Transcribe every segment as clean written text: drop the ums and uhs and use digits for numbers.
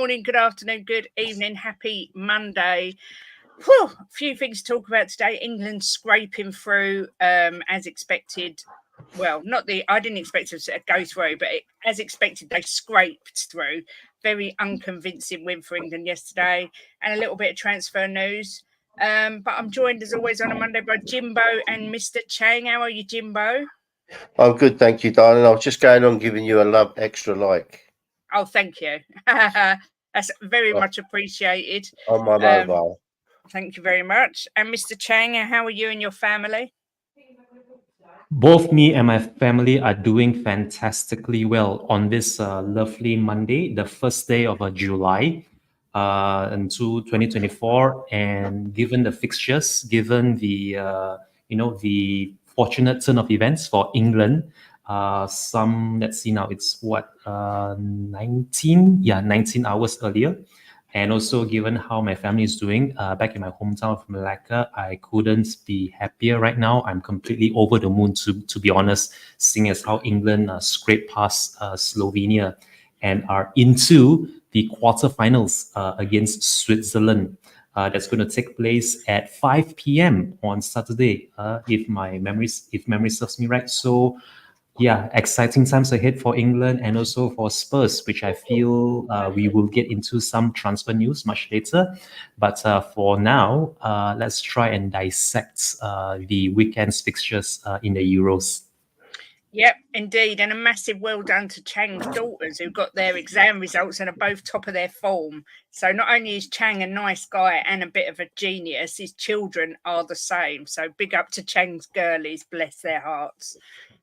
morning, good afternoon, good evening, happy Monday. Whew, a few things to talk about today. England scraping through as expected. Well, I didn't expect it to go through, but as expected, they scraped through. Very unconvincing win for England yesterday, and a little bit of transfer news. But I'm joined as always on a Monday by Jimbo and Mr. Chang. How are you, Jimbo? I'm good, thank you, darling. I was just going on giving you a love extra like. Oh, thank you. That's very much appreciated. On my mobile. Thank you very much. And Mr. Chang, how are you and your family? Both me and my family are doing fantastically well on this lovely Monday, the first day of July into 2024. And given the fixtures, given the the fortunate turn of events for England, let's see now, it's what 19 hours earlier. And also, given how my family is doing back in my hometown of Malacca, I couldn't be happier right now. I'm completely over the moon, to be honest, seeing as how England scraped past Slovenia and are into the quarterfinals against Switzerland. That's going to take place at 5 p.m. on Saturday, if memory serves me right. So, yeah, exciting times ahead for England and also for Spurs, which I feel we will get into some transfer news much later. But for now, let's try and dissect the weekend's fixtures in the Euros. Yep, indeed. And a massive well done to Chang's daughters who got their exam results and are both top of their form. So not only is Chang a nice guy and a bit of a genius, his children are the same. So big up to Chang's girlies, bless their hearts.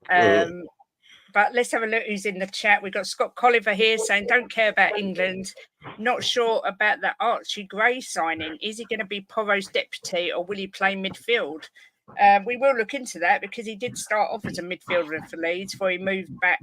But let's have a look who's in the chat. We've got Scott Colliver here saying, don't care about England. Not sure about the Archie Gray signing. Is he going to be Porro's deputy or will he play midfield? We will look into that because he did start off as a midfielder for Leeds before he moved back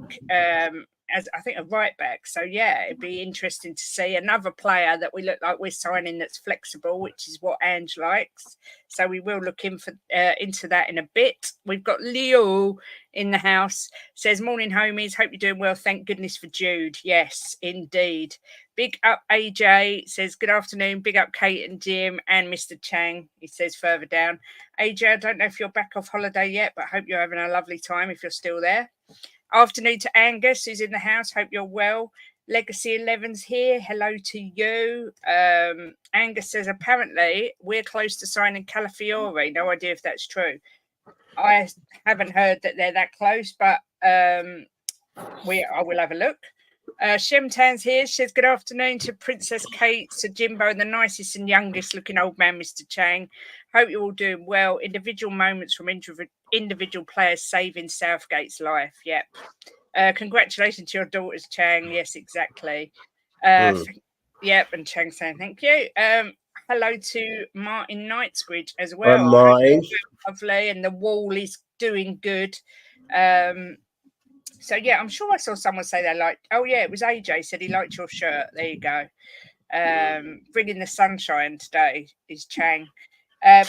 as I think a right back. So yeah, it'd be interesting to see another player that we look like we're signing that's flexible, which is what Ange likes. So we will look into that in a bit. We've got Leo in the house. Says, morning homies, hope you're doing well. Thank goodness for Jude. Yes, indeed. Big up AJ, says good afternoon. Big up Kate and Jim and Mr. Chang, he says further down. AJ, I don't know if you're back off holiday yet, but hope you're having a lovely time if you're still there. Afternoon to Angus, who's in the house. Hope you're well. Legacy 11's here. Hello to you. Angus says, apparently we're close to signing Calafiore. No idea if that's true. I haven't heard that they're that close, but I will have a look. Shemtan's here. She says, good afternoon to Princess Kate, to Jimbo, and the nicest and youngest looking old man, Mr. Chang. Hope you're all doing well. Individual moments from individual players saving Southgate's life. Yep. Congratulations to your daughters, Chang. Yes, exactly. Yep, and Chang saying thank you. Hello to Martin Knightsbridge as well. Martin. Lovely, and the wall is doing good. So yeah, I'm sure I saw someone say they liked. Oh yeah, it was AJ said he liked your shirt. There you go. Bringing the sunshine today is Chang.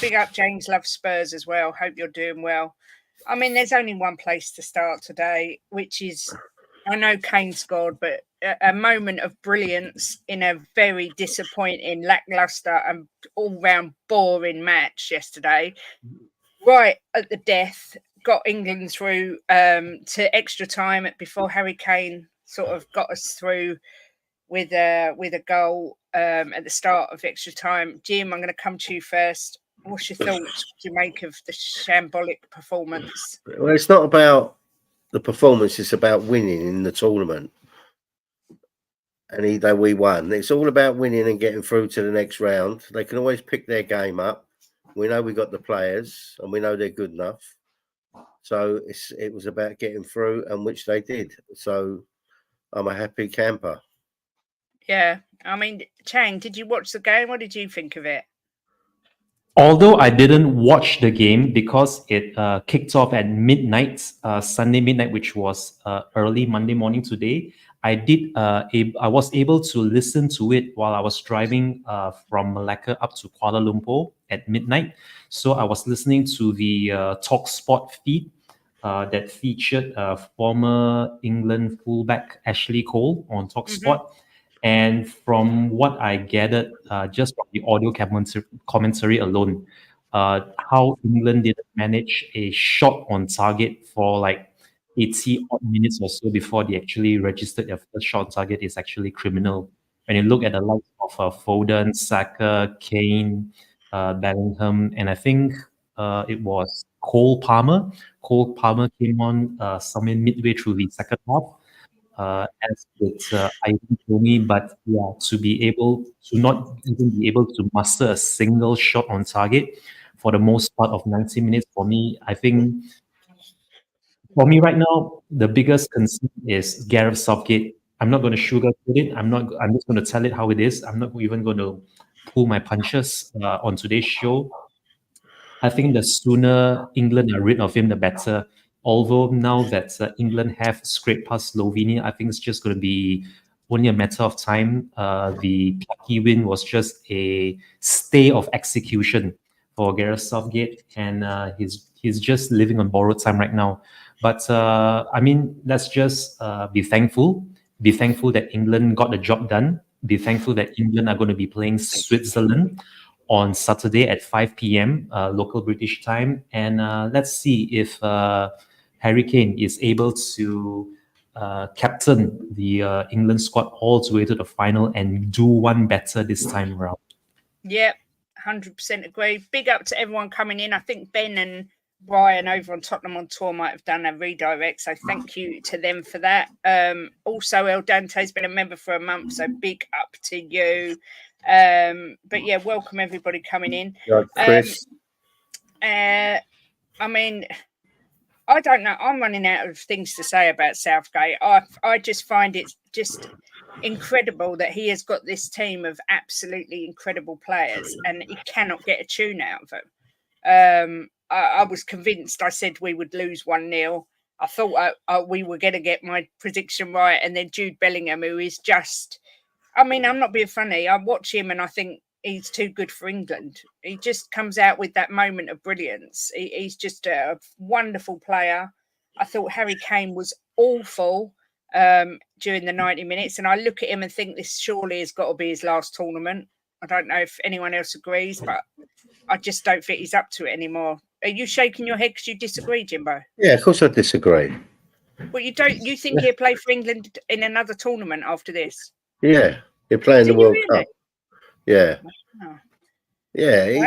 Big up James loves Spurs as well. Hope you're doing well. I mean, there's only one place to start today, which is, I know Kane scored, but a moment of brilliance in a very disappointing, lackluster and all-round boring match yesterday. Right at the death, got England through to extra time before Harry Kane sort of got us through with a goal at the start of extra time. Jim, I'm going to come to you first. What's your thoughts? What do you make of the shambolic performance? Well, it's not about the performance, it's about winning in the tournament. And we won. It's all about winning and getting through to the next round. They can always pick their game up. We know we got the players and we know they're good enough. So it was about getting through, and which they did. So I'm a happy camper. Yeah. I mean, Chang, did you watch the game? What did you think of it? Although I didn't watch the game because it kicked off at midnight, Sunday midnight, which was early Monday morning today, I was able to listen to it while I was driving from Malacca up to Kuala Lumpur at midnight. So I was listening to the TalkSport feed that featured former England fullback Ashley Cole on TalkSport. And from what I gathered, just from the audio commentary alone, how England didn't manage a shot on target for like 80 odd minutes or so before they actually registered their first shot on target is actually criminal. When you look at the likes of Foden, Saka, Kane, Bellingham, and I think it was Cole Palmer. Cole Palmer came on somewhere midway through the second half, as with Ivan Toney, but yeah, to be able to not even be able to muster a single shot on target for the most part of 90 minutes, for me, I think for me right now, the biggest concern is Gareth Southgate. I'm not going to sugarcoat it. I'm just going to tell it how it is. I'm not even going to pull my punches on today's show. I think the sooner England are rid of him, the better. Although now that England have scraped past Slovenia, I think it's just going to be only a matter of time. The plucky win was just a stay of execution for Gareth Southgate, and he's just living on borrowed time right now. But I mean, let's just be thankful. Be thankful that England got the job done. Be thankful that England are going to be playing Switzerland on Saturday at 5 p.m. Local British time. And let's see if Harry Kane is able to captain the England squad all the way to the final and do one better this time around. Yep, 100% agree. Big up to everyone coming in. I think Ben and Brian over on Tottenham on Tour might have done a redirect, so thank you to them for that. Also, El Dante's been a member for a month, so big up to you. But yeah, welcome everybody coming in. Chris. I mean, I don't know. I'm running out of things to say about Southgate. I just find it just incredible that he has got this team of absolutely incredible players and he cannot get a tune out of them. I was convinced. I said we would lose 1-0. I thought we were going to get my prediction right. And then Jude Bellingham, who is just, I mean, I'm not being funny. I watch him and I think he's too good for England. He just comes out with that moment of brilliance. He's just a wonderful player. I thought Harry Kane was awful during the 90 minutes. And I look at him and think this surely has got to be his last tournament. I don't know if anyone else agrees, but I just don't think he's up to it anymore. Are you shaking your head because you disagree, Jimbo? Yeah, of course I disagree. Well, you don't. You think he'll play for England in another tournament after this? Yeah, they're playing the World Cup. Yeah. Oh. Yeah,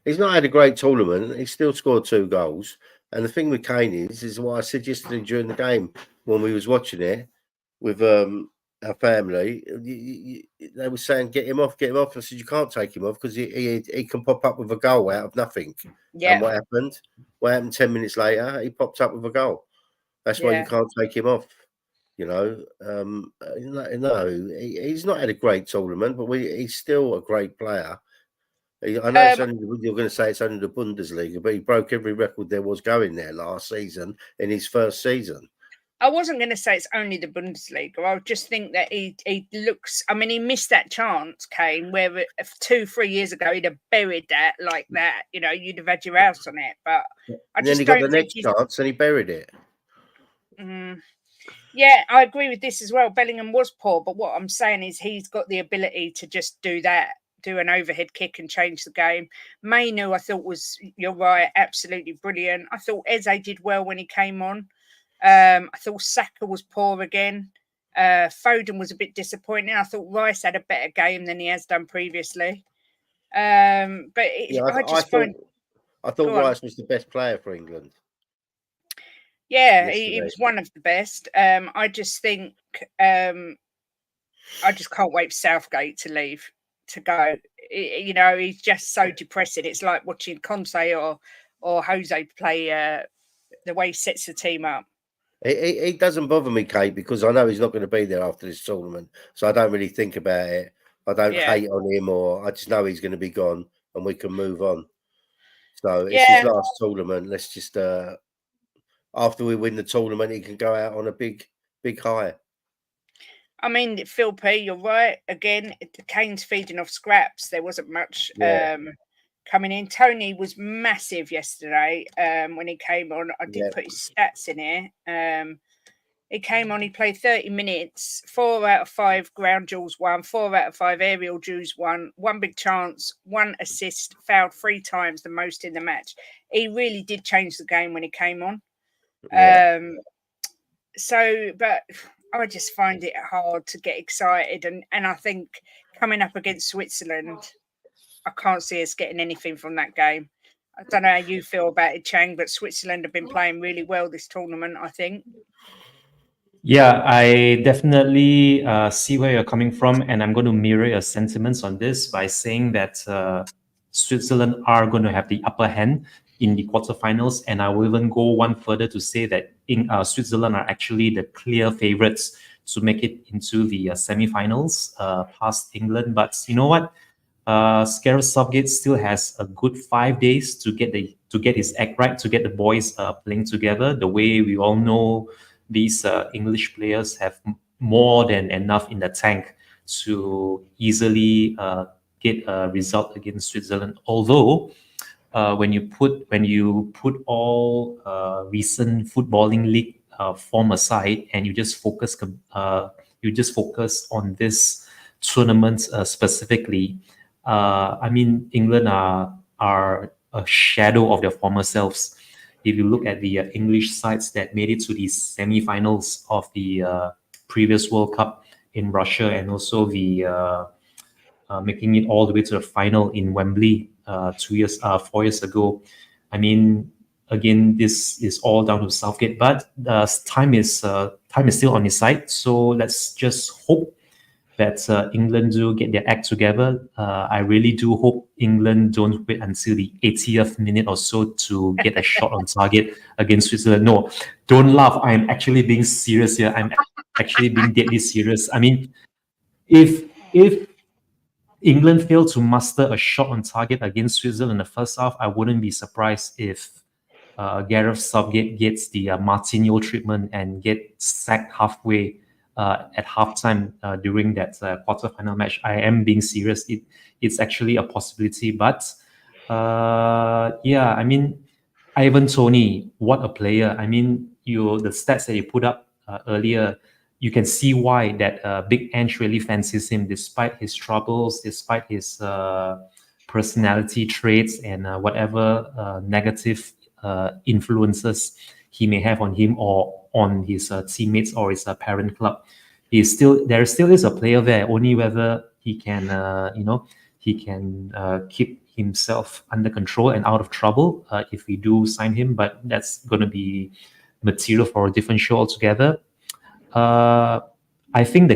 he's not had a great tournament. He's still scored 2 goals. And the thing with Kane is what I said yesterday during the game when we was watching it with our family. They were saying, get him off. I said, you can't take him off because he can pop up with a goal out of nothing. Yeah. And what happened? 10 minutes later? He popped up with a goal. That's why you can't take him off. You know, no, he's not had a great tournament, but he's still a great player. I know you're going to say it's only the Bundesliga, but he broke every record there was going there last season in his first season. I wasn't going to say it's only the Bundesliga. I just think that he looks. I mean, he missed that chance, Kane, where 2-3 years ago he'd have buried that like that. You know, you'd have had your house on it. But then he got the next chance and he buried it. Yeah, I agree with this as well. Bellingham was poor, but what I'm saying is he's got the ability to just do that, do an overhead kick and change the game. Mainu, I thought you're right, absolutely brilliant. I thought Eze did well when he came on. I thought Saka was poor again. Foden was a bit disappointing. I thought Rice had a better game than he has done previously. I thought Rice was the best player for England. Yeah, he was one of the best. I just think I just can't wait for Southgate to leave, to go. You know, he's just so depressing. It's like watching Conte or Jose play the way he sets the team up. He doesn't bother me, Kate, because I know he's not going to be there after this tournament. So I don't really think about it. I don't hate on him, or I just know he's going to be gone and we can move on. So it's his last tournament. Let's just after we win the tournament, he can go out on a big high. I mean, Phil P, you're right. Again, Kane's feeding off scraps. There wasn't much coming in. Tony was massive yesterday when he came on. I did put his stats in here. He came on, he played 30 minutes, 4 out of 5 ground duels won, 4 out of 5 aerial duels won, 1 big chance, 1 assist, fouled 3 times, the most in the match. He really did change the game when he came on. Yeah. But I just find it hard to get excited. And I think coming up against Switzerland, I can't see us getting anything from that game. I don't know how you feel about it, Chang, but Switzerland have been playing really well this tournament, I think. Yeah, I definitely see where you're coming from, and I'm going to mirror your sentiments on this by saying that Switzerland are going to have the upper hand in the quarterfinals, and I will even go one further to say that Switzerland are actually the clear favorites to make it into the semifinals past England. But you know what? Gareth Southgate still has a good 5 days to get his act right, to get the boys playing together. The way we all know, these English players have more than enough in the tank to easily get a result against Switzerland. Although when you put all recent footballing league form aside and you just focus on this tournament specifically, I mean, England are a shadow of their former selves. If you look at the English sides that made it to the semi-finals of the previous World Cup in Russia, and also the making it all the way to the final in Wembley 4 years ago. I mean, again, this is all down to Southgate, but time is still on his side. So let's just hope that England do get their act together. I really do hope England don't wait until the 80th minute or so to get a shot on target against Switzerland. No, don't laugh. I'm actually being serious here. I'm actually being deadly serious. I mean, if England failed to muster a shot on target against Switzerland in the first half, I wouldn't be surprised if Gareth Southgate gets the Martinho treatment and get sacked halfway at halftime during that quarterfinal match. I am being serious. It's actually a possibility, but yeah, I mean, Ivan Toney, what a player! I mean, the stats that you put up earlier, you can see why that Big Ange really fancies him, despite his troubles, despite his personality traits and whatever negative influences he may have on him or on his teammates or his parent club. There still is a player there, only whether he can keep himself under control and out of trouble if we do sign him, but that's going to be material for a different show altogether. I think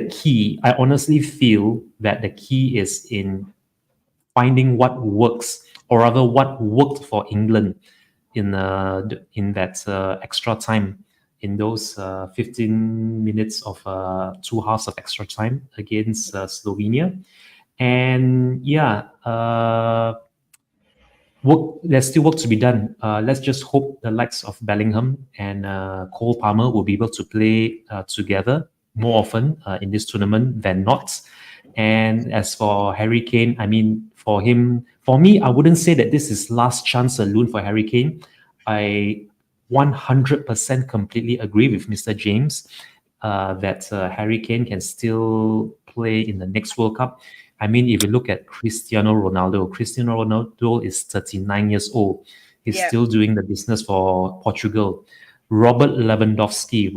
I honestly feel that the key is in finding what works, or rather what worked for England in that extra time, in those 15 minutes of 2 halves of extra time against Slovenia. And yeah, there's still work to be done. Let's just hope the likes of Bellingham and Cole Palmer will be able to play together more often in this tournament than not. And as for Harry Kane, I mean, for me, I wouldn't say that this is last chance saloon for Harry Kane. I 100% completely agree with Mr. James that Harry Kane can still play in the next World Cup. I mean, if you look at Cristiano Ronaldo is 39 years old. He's still doing the business for Portugal. Robert Lewandowski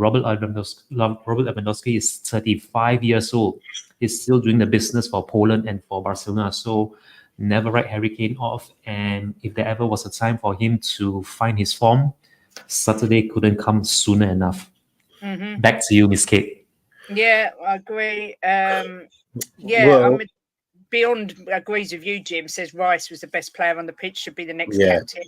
is 35 years old. He's still doing the business for Poland and for Barcelona. So never write Harry Kane off. And if there ever was a time for him to find his form, Saturday couldn't come sooner enough. Mm-hmm. Back to you, Miss Kate. Yeah, I agree. Beyond agrees with you, Jim. Says Rice was the best player on the pitch, should be the next captain.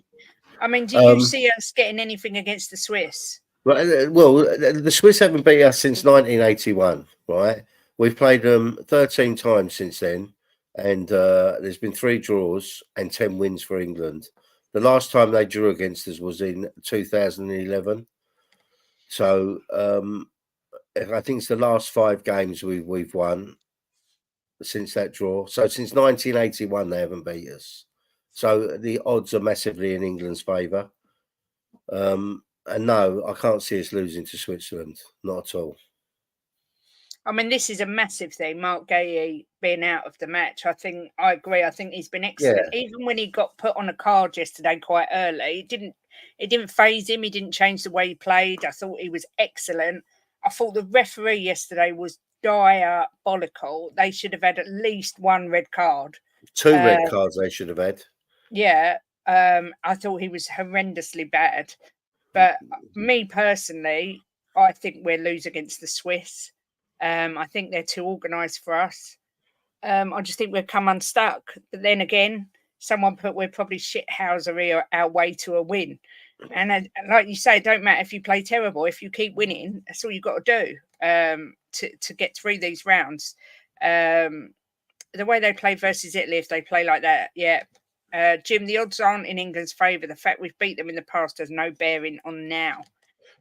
I mean, do you see us getting anything against the Swiss? Well, the Swiss haven't beat us since 1981, right? We've played them 13 times since then, and there's been 3 draws and 10 wins for England. The last time they drew against us was in 2011. So I think it's the last 5 games we've won since that draw. So since 1981, they haven't beat us. So the odds are massively in England's favour. No, I can't see us losing to Switzerland. Not at all. I mean, this is a massive thing. Mark Gay being out of the match. I agree. I think he's been excellent. Yeah. Even when he got put on a card yesterday quite early, it didn't phase him. He didn't change the way he played. I thought he was excellent. I thought the referee yesterday was diabolical. They should have had at least one red card. 2 red cards they should have had. Yeah. I thought he was horrendously bad. But me personally, I think we'll lose against the Swiss. I think they're too organised for us. I just think we'll come unstuck. But then again, someone put we're probably shithousery our way to a win. And like you say, it don't matter if you play terrible. If you keep winning, that's all you've got to do to get through these rounds. The way they play versus Italy, if they play like that, yeah. Jim, the odds aren't in England's favour. The fact we've beat them in the past has no bearing on now.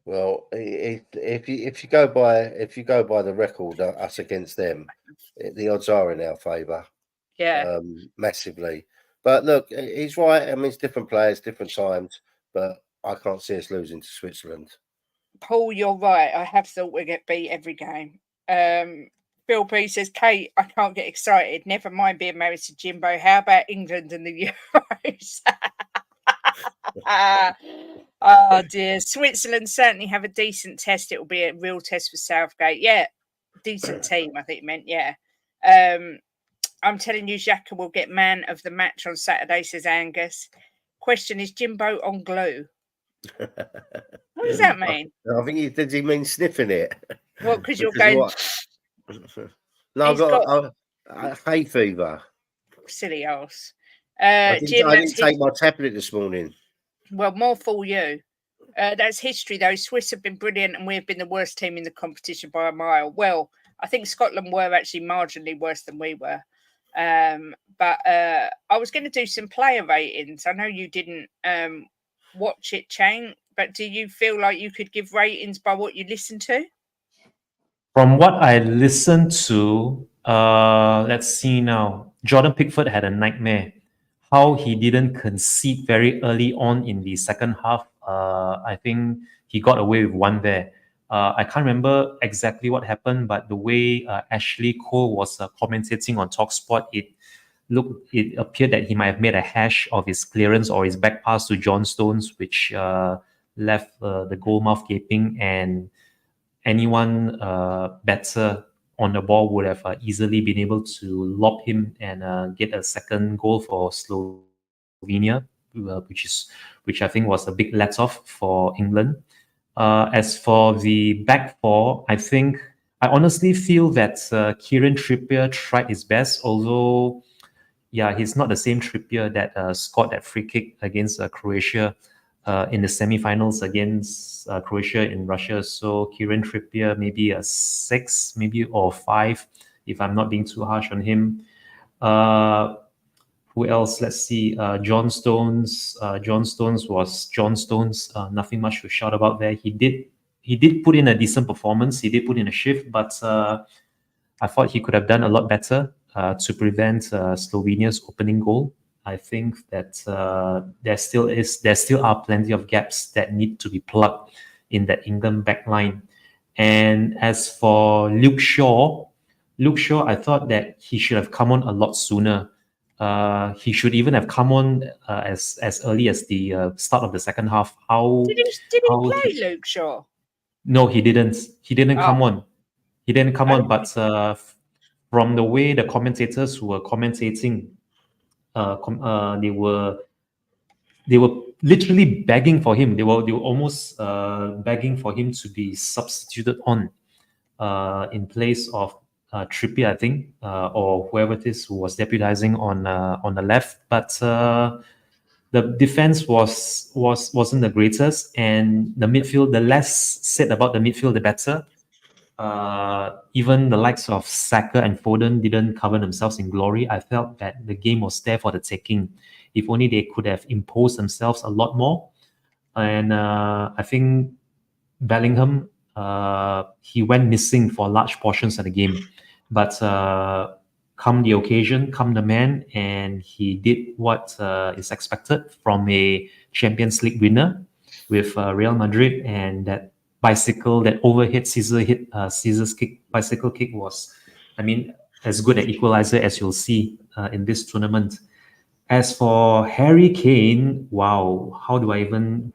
Well, if you go by the record, us against them, the odds are in our favour. Yeah, massively. But look, he's right. I mean, it's different players, different times, but I can't see us losing to Switzerland. Paul, you're right. I have thought we'd get beat every game. Bill P says, Kate, I can't get excited. Never mind being married to Jimbo. How about England and the Euros? Oh dear. Switzerland certainly have a decent test. It will be a real test for Southgate. Yeah, decent team, I think it meant, yeah. I'm telling you, Xhaka will get man of the match on Saturday, says Angus. Question, is Jimbo on glue? What does that mean? I think does he mean sniffing it? Well, because you're going... No, I've got a hay fever. Silly ass. I Jim, didn't take my tablet this morning. Well, more for you. That's history, though. Swiss have been brilliant, and we've been the worst team in the competition by a mile. Well, I think Scotland were actually marginally worse than we were. But I was going to do some player ratings. I know you didn't watch it, Chang, but do you feel like you could give ratings by what you listened to? From what I listened to, let's see now. Jordan Pickford had a nightmare. How he didn't concede very early on in the second half. I think he got away with one there. I can't remember exactly what happened, but the way Ashley Cole was commentating on TalkSport, it appeared that he might have made a hash of his clearance or his back pass to John Stones, which left the goal mouth gaping, and anyone better on the ball would have easily been able to lob him and get a second goal for Slovenia, which I think was a big let-off for England. As for the back four, I honestly feel that Kieran Trippier tried his best, although, yeah, he's not the same Trippier that scored that free kick against Croatia in the semi-finals against Croatia in Russia. So Kieran Trippier, maybe a 6, maybe or 5, if I'm not being too harsh on him. Who else? Let's see. John Stones. John Stones was John Stones. Nothing much to shout about there. He did put in a decent performance. He did put in a shift, but I thought he could have done a lot better to prevent Slovenia's opening goal. I think that there still are plenty of gaps that need to be plugged in that England back line. And as for Luke Shaw, I thought that he should have come on a lot sooner. He should even have come on as early as the start of the second half. Did he play Luke Shaw? No, he didn't. He didn't come on. He didn't come on. But from the way the commentators who were commentating, they were literally begging for him. They were almost begging for him to be substituted on in place of Trippier, I think, or whoever it is who was deputizing on the left. But the defense wasn't the greatest, and the midfield. The less said about the midfield, the better. Even the likes of Saka and Foden didn't cover themselves in glory. I felt that the game was there for the taking. If only they could have imposed themselves a lot more. And I think Bellingham, he went missing for large portions of the game. But come the occasion, come the man, and he did what is expected from a Champions League winner, with Real Madrid, and that bicycle, that overhead scissors kick, bicycle kick was, I mean, as good an equalizer as you'll see in this tournament. As for Harry Kane, wow, where do I even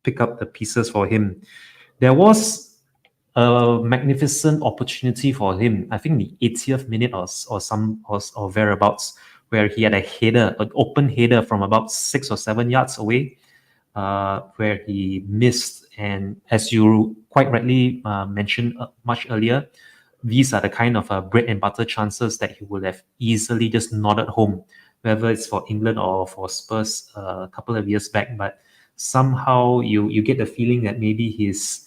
pick up the pieces for him? There was a magnificent opportunity for him. I think the 80th minute or thereabouts, where he had a header, an open header from about 6 or 7 yards away, where he missed. And as you quite rightly mentioned much earlier, these are the kind of bread and butter chances that he would have easily just nodded home, whether it's for England or for Spurs a couple of years back. But somehow you get the feeling that maybe he's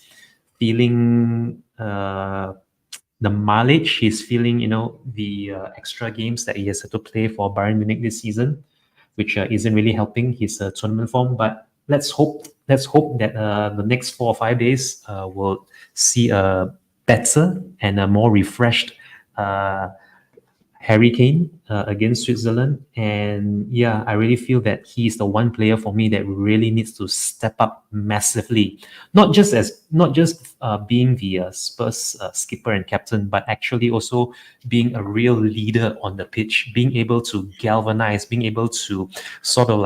feeling the mileage, he's feeling, the extra games that he has had to play for Bayern Munich this season, which isn't really helping his tournament form. But let's hope that the next 4 or 5 days will see a better and a more refreshed Harry Kane against Switzerland. And yeah, I really feel that he's the one player for me that really needs to step up massively. Not just being the Spurs skipper and captain, but actually also being a real leader on the pitch, being able to galvanize, being able to sort of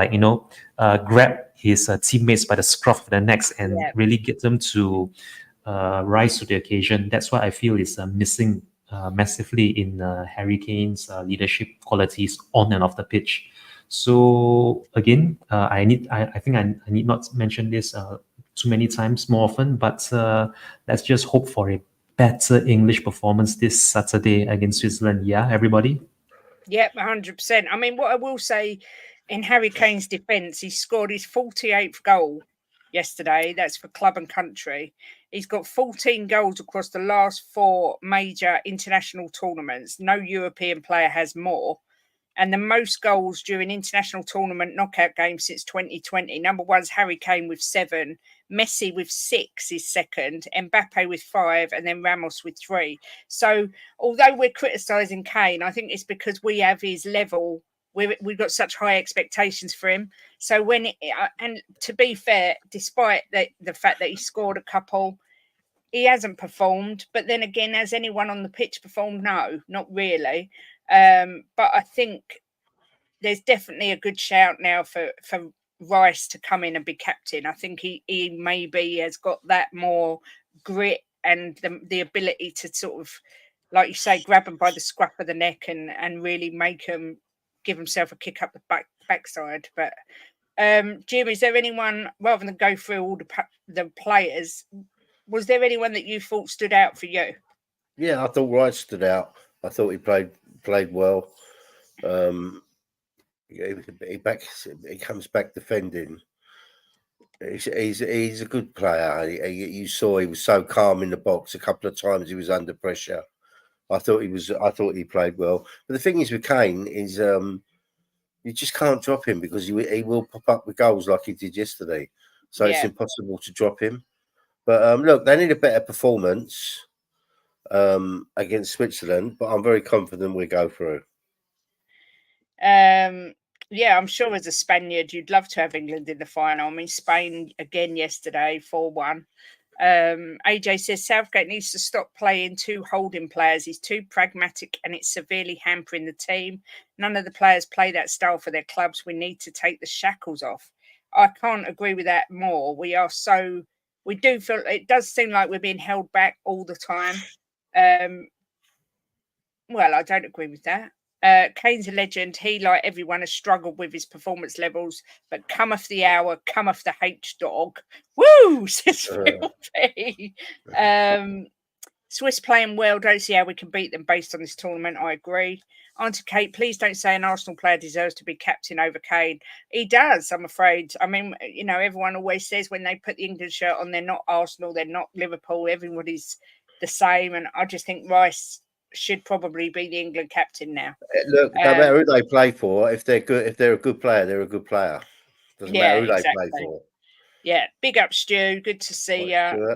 grab his teammates by the scruff of their necks and really get them to rise to the occasion. That's what I feel is missing massively in Harry Kane's leadership qualities on and off the pitch. So again, I think I need not mention this too many times more often, but let's just hope for a better English performance this Saturday against Switzerland. Yeah, everybody? Yep, 100%. I mean, what I will say in Harry Kane's defence, he scored his 48th goal yesterday. That's for club and country. He's got 14 goals across the last 4 major international tournaments. No European player has more. And the most goals during international tournament knockout games since 2020. Number one's Harry Kane with 7. Messi with 6 is second. Mbappe with 5. And then Ramos with 3. So although we're criticising Kane, I think it's because we have his level. We've got such high expectations for him. So and to be fair, despite the fact that he scored a couple, he hasn't performed. But then again, has anyone on the pitch performed? No, not really. But I think there's definitely a good shout now for Rice to come in and be captain. I think he maybe has got that more grit and the ability to sort of, like you say, grab him by the scruff of the neck and really make him give himself a kick up the backside. But Jim, is there anyone, rather than go through all the players, was there anyone that you thought stood out for you? Yeah, I thought Rice stood out. I thought he played well. He comes back defending. He's a good player. You saw he was so calm in the box. A couple of times he was under pressure. I thought he played well. But the thing is with Kane is you just can't drop him because he will pop up with goals like he did yesterday. So it's impossible to drop him. But look, they need a better performance against Switzerland. But I'm very confident we go through. Yeah, I'm sure as a Spaniard, you'd love to have England in the final. I mean, Spain again yesterday, 4-1. AJ says Southgate needs to stop playing 2 holding players. He's too pragmatic and it's severely hampering the team. None of the players play that style for their clubs. We need to take the shackles off. I can't agree with that more. We do feel, it does seem like we're being held back all the time. Well, I don't agree with that. Kane's a legend. He, like everyone, has struggled with his performance levels, but cometh the hour, cometh the H-dog. Woo! Says Phil P. Swiss playing well. Don't see how we can beat them based on this tournament. I agree. Auntie Kate, please don't say an Arsenal player deserves to be captain over Kane. He does, I'm afraid. I mean, everyone always says when they put the England shirt on, they're not Arsenal, they're not Liverpool. Everybody's the same. And I just think Rice should probably be the England captain now. Look, no matter who they play for, if they're a good player, they're a good player. Doesn't matter who they play for. Yeah, big up, Stu. Good to see you.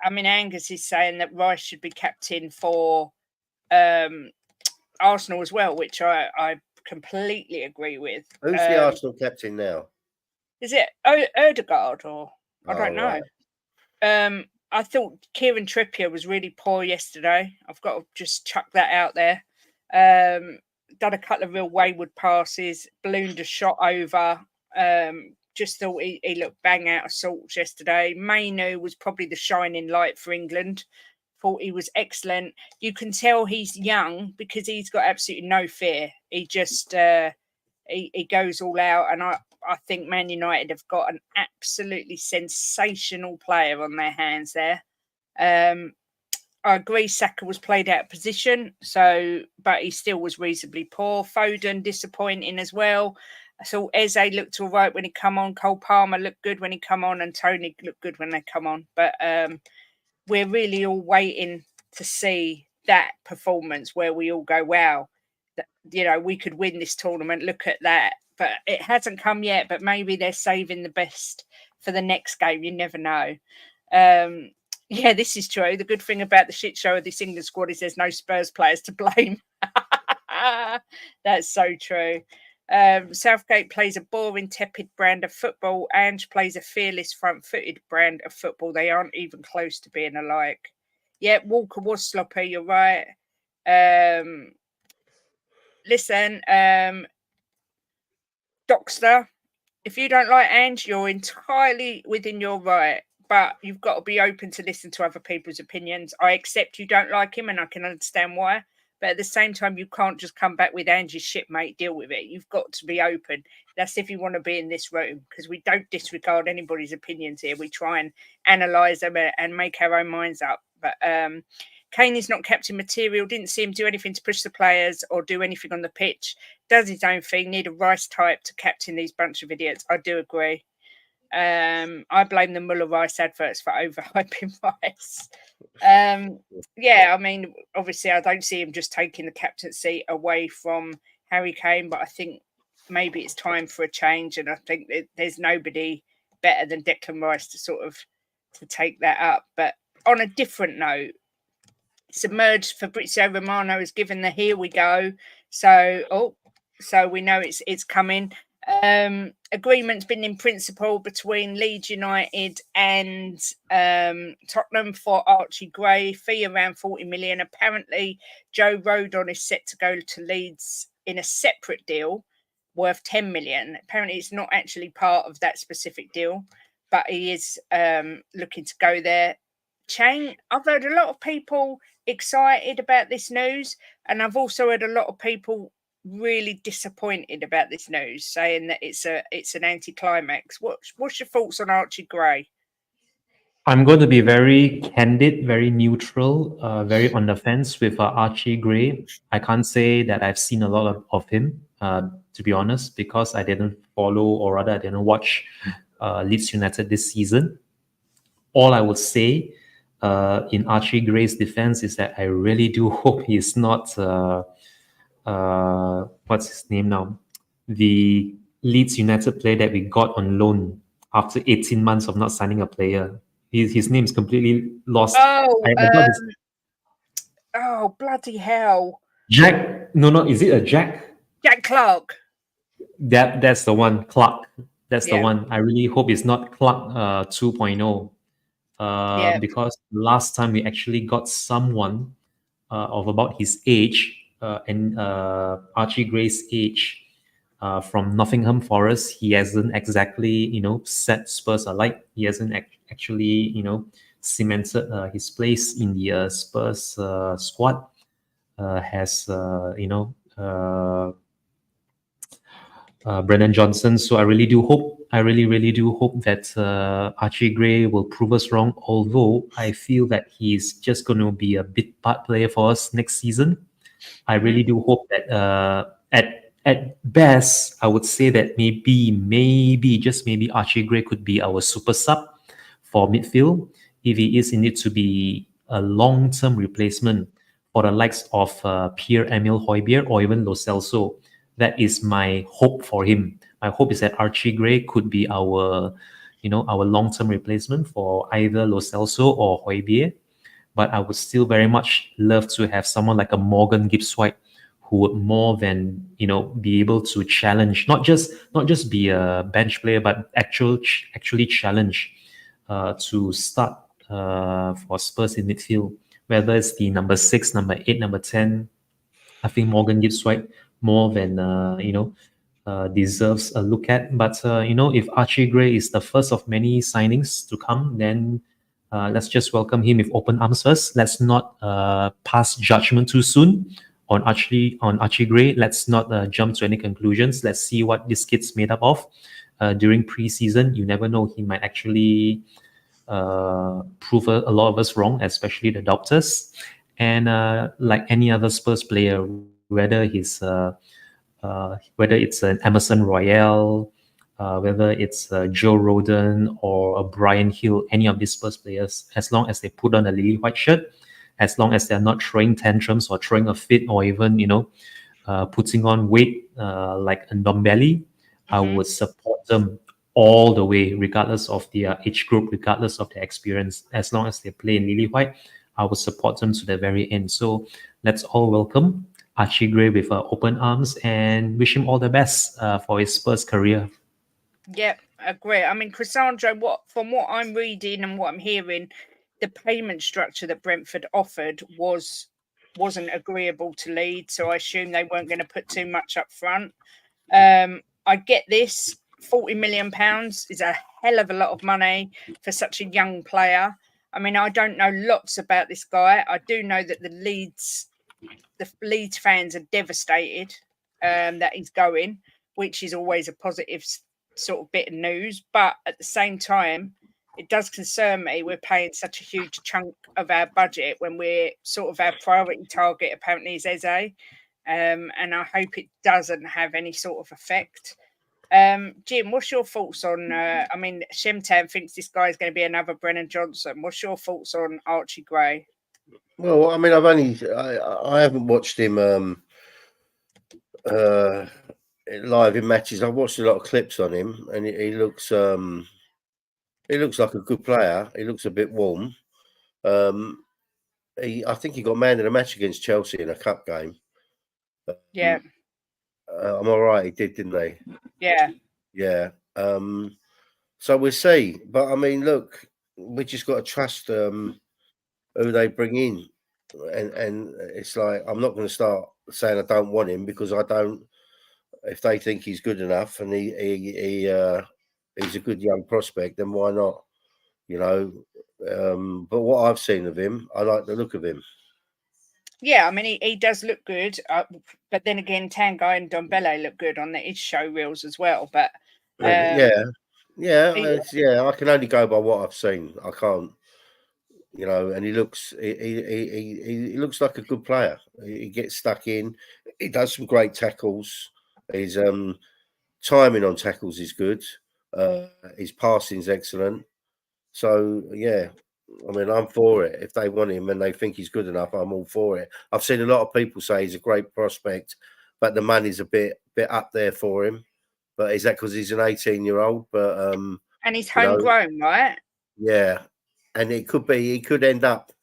I mean, Angus is saying that Rice should be captain for Arsenal as well, which I completely agree with. Who's the Arsenal captain now? Is it Erdegaard or I don't know. Right. I thought Kieran Trippier was really poor yesterday. I've got to just chuck that out there. Done a couple of real wayward passes, ballooned a shot over. Just thought he looked bang out of sorts yesterday. Mainu was probably the shining light for England. Thought he was excellent. You can tell he's young because he's got absolutely no fear. He just he goes all out, and I think Man United have got an absolutely sensational player on their hands there. I agree Saka was played out of position, but he still was reasonably poor. Foden disappointing as well. I thought Eze looked all right when he come on. Cole Palmer looked good when he come on, and Tony looked good when they come on. But we're really all waiting to see that performance where we all go, wow, we could win this tournament. Look at that. But it hasn't come yet, but maybe they're saving the best for the next game. You never know. Yeah, this is true. The good thing about the shit show of this England squad is there's no Spurs players to blame. That's so true. Southgate plays a boring, tepid brand of football. Ange plays a fearless, front-footed brand of football. They aren't even close to being alike. Yeah, Walker was sloppy. You're right. Listen, Dockster, if you don't like Ange, you're entirely within your right. But you've got to be open to listen to other people's opinions. I accept you don't like him, and I can understand why. But at the same time, you can't just come back with Angie's shit, mate. Deal with it. You've got to be open. That's if you want to be in this room, because we don't disregard anybody's opinions here. We try and analyse them and make our own minds up. But Kane is not captain material. Didn't see him do anything to push the players or do anything on the pitch. Does his own thing. Need a Rice type to captain these bunch of idiots. I do agree. I blame the Muller Rice adverts for overhyping Rice. Yeah, I mean, obviously, I don't see him just taking the captaincy away from Harry Kane, but I think maybe it's time for a change, and I think there's nobody better than Declan Rice to take that up. But on a different note, submerged Fabrizio Romano has given the here we go. So we know it's coming. Agreement's been in principle between Leeds United and Tottenham for Archie Gray, fee around 40 million. Apparently, Joe Rodon is set to go to Leeds in a separate deal worth 10 million. Apparently, it's not actually part of that specific deal, but he is looking to go there. Chang, I've heard a lot of people excited about this news, and I've also heard a lot of people really disappointed about this news, saying that it's an anticlimax. What's your thoughts on Archie Gray? I'm going to be very candid, very neutral, very on the fence with Archie Gray. I can't say that I've seen a lot of him, to be honest, because I didn't follow, or rather I didn't watch Leeds United this season. All I would say in Archie Gray's defense is that I really do hope he's not what's his name now? The Leeds United player that we got on loan after 18 months of not signing a player. His name is completely lost. Oh, bloody hell. Jack. No, is it a Jack? Jack Clark. That's the one. Clark. That's the one. I really hope it's not Clark 2.0. Because last time we actually got someone of about his age, and Archie Gray's age, from Nottingham Forest. He hasn't exactly, set Spurs alight. He hasn't actually, cemented his place in the Spurs squad. Brennan Johnson. So I really do hope, really do hope that Archie Gray will prove us wrong. Although I feel that he's just going to be a bit part player for us next season. I really do hope that at best, I would say that maybe just maybe Archie Gray could be our super sub for midfield if he is indeed to be a long-term replacement for the likes of Pierre-Emile Højbjerg or even Lo Celso. That is my hope for him. My hope is that Archie Gray could be our long-term replacement for either Lo Celso or Højbjerg. But I would still very much love to have someone like a Morgan Gibbs-White who would more than be able to challenge, not just be a bench player, but actually challenge to start for Spurs in midfield, whether it's the number 6, number 8, number 10. I think Morgan Gibbs White more than deserves a look at. But if Archie Gray is the first of many signings to come, then let's just welcome him with open arms first. Let's not pass judgment too soon on Archie Gray. Let's not jump to any conclusions. Let's see what this kid's made up of. During preseason, you never know, he might actually prove a lot of us wrong, especially the doubters. And like any other Spurs player, whether it's an Emerson Royale, whether it's Joe Rodon or a Brian Hill, any of these Spurs players, as long as they put on a lily white shirt, as long as they're not throwing tantrums or throwing a fit or even putting on weight like Ndombele, I would support them all the way, regardless of their age group, regardless of their experience. As long as they play in lily white, I will support them to the very end. So let's all welcome Archie Gray with open arms and wish him all the best for his Spurs career. Yep, agree. I mean, Chrysandro, from what I'm reading and what I'm hearing, the payment structure that Brentford offered wasn't agreeable to Leeds, so I assume they weren't going to put too much up front. I get this. £40 million is a hell of a lot of money for such a young player. I mean, I don't know lots about this guy. I do know that the Leeds fans are devastated that he's going, which is always a positive sort of bit of news. But at the same time, it does concern me. We're paying such a huge chunk of our budget when we're sort of our priority target apparently is Eze. And I hope it doesn't have any sort of effect. Jim, what's your thoughts on? I mean, Shemtan thinks this guy is going to be another Brennan Johnson. What's your thoughts on Archie Gray? Well, I mean, I haven't watched him live in matches. I've watched a lot of clips on him, and he looks like a good player. He looks a bit warm. I think he got man of the match against Chelsea in a cup game. Yeah. I'm all right. He did, didn't he? Yeah. Yeah. So we'll see. But I mean, look, we just got to trust who they bring in, and it's like I'm not going to start saying I don't want him because I don't. If they think he's good enough and he's a good young prospect, then why not? But what I've seen of him, I like the look of him. Yeah, I mean, he does look good, but then again, Tango and Ndombele look good on his show reels as well. But I can only go by what I've seen. I can't, and he looks like a good player. He gets stuck in. He does some great tackles. His timing on tackles is good. His passing is excellent. So yeah, I mean, I'm for it. If they want him and they think he's good enough, I'm all for it. I've seen a lot of people say he's a great prospect, but the money's a bit up there for him. But is that because he's an 18-year-old? But and he's homegrown, right? Yeah, and he could end up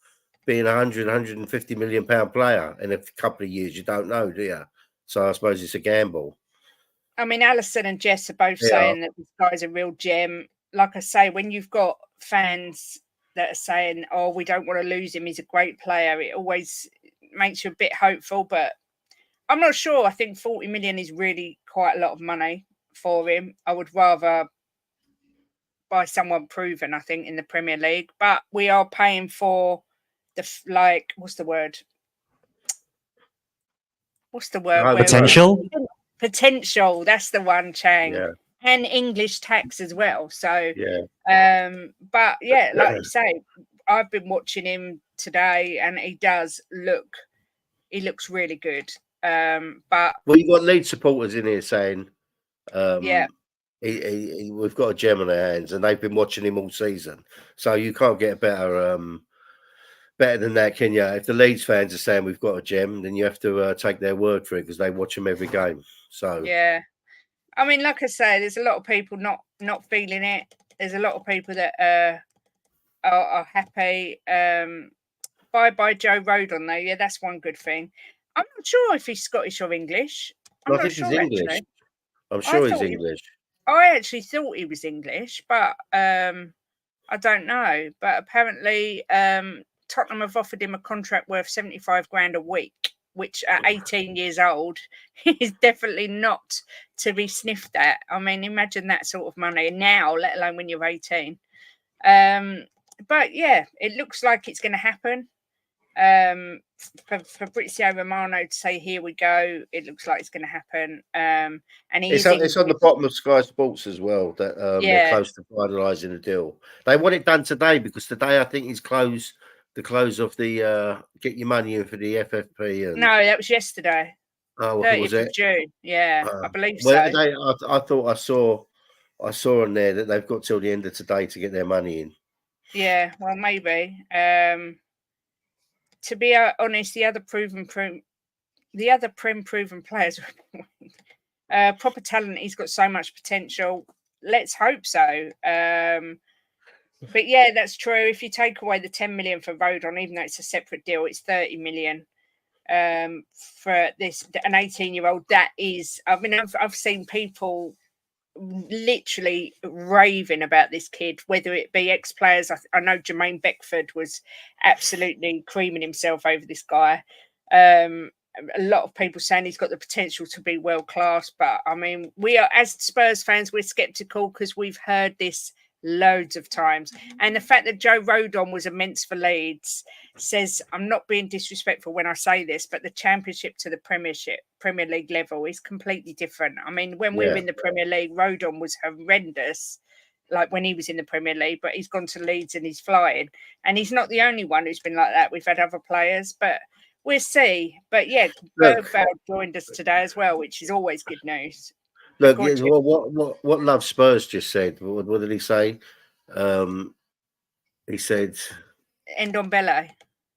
being 150 million pound player in a couple of years. You don't know, do you? So I suppose it's a gamble. I mean, Alison and Jess are both saying that this guy's a real gem. Like I say, when you've got fans that are saying, "Oh, we don't want to lose him. He's a great player," it always makes you a bit hopeful. But I'm not sure. I think 40 million is really quite a lot of money for him. I would rather buy someone proven, I think, in the Premier League. But we are paying for what's the word? Potential. Potential. That's the one, Chang. Yeah. And English tax as well. So, yeah. But yeah, like you say, I've been watching him today, and he looks really good. But you got Leeds supporters in here saying, yeah, we've got a gem on our hands, and they've been watching him all season. So you can't get better than that, can you? If the Leeds fans are saying we've got a gem, then you have to take their word for it because they watch him every game. So yeah. I mean, like I say, there's a lot of people not feeling it. There's a lot of people that are happy. Bye Joe Rodon though. Yeah, that's one good thing. I'm not sure if he's Scottish or English. I'm I not think sure he's English. actually. I'm I sure he's thought he- English. I actually thought he was English, but I don't know. But apparently, Tottenham have offered him a contract worth 75 grand a week, which at 18 years old is definitely not to be sniffed at. I mean, imagine that sort of money now, let alone when you're 18. But yeah, it looks like it's going to happen. For Fabrizio Romano to say, "Here we go," it looks like it's going to happen. And It's on the bottom of Sky Sports as well that they're close to finalising the deal. They want it done today because today I think is the close of the get your money in for the FFP. And no, that was yesterday. oh, 30th was of it? June. Yeah, I believe Well, so. I thought I saw on there that they've got till the end of today to get their money in. Yeah, well, maybe. To be honest, the other proven players, proper talent. He's got so much potential. Let's hope so. But yeah, that's true. If you take away the 10 million for Rodon, even though it's a separate deal, it's 30 million for this an 18-year-old. That is, I mean, I've seen people literally raving about this kid, whether it be ex-players. I know Jermaine Beckford was absolutely creaming himself over this guy. A lot of people saying he's got the potential to be world class, but I mean, we are, as Spurs fans, we're skeptical because we've heard this loads of times. And the fact that Joe Rodon was immense for Leeds says, I'm not being disrespectful when I say this, but the Championship to the Premier League level is completely different. I mean, when we were in the Premier League, Rodon was horrendous, like when he was in the Premier League, but he's gone to Leeds and he's flying. And he's not the only one who's been like that. We've had other players, but we'll see. But yeah, Bergveld joined us today as well, which is always good news. Look, what Love Spurs just said. What did he say? He said, "End on Bello."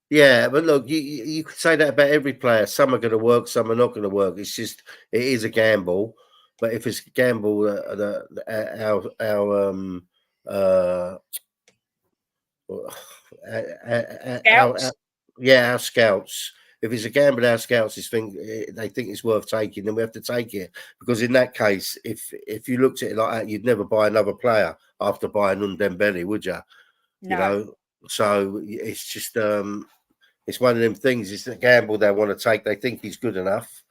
Yeah, but look, you could say that about every player. Some are going to work, some are not going to work. It is a gamble. But if it's a gamble, our scouts. If it's a gamble, our scouts they think it's worth taking, then we have to take it. Because in that case, if you looked at it like that, you'd never buy another player after buying Undembele, would you? No. You know, so it's just it's one of them things. It's a gamble they want to take. They think he's good enough.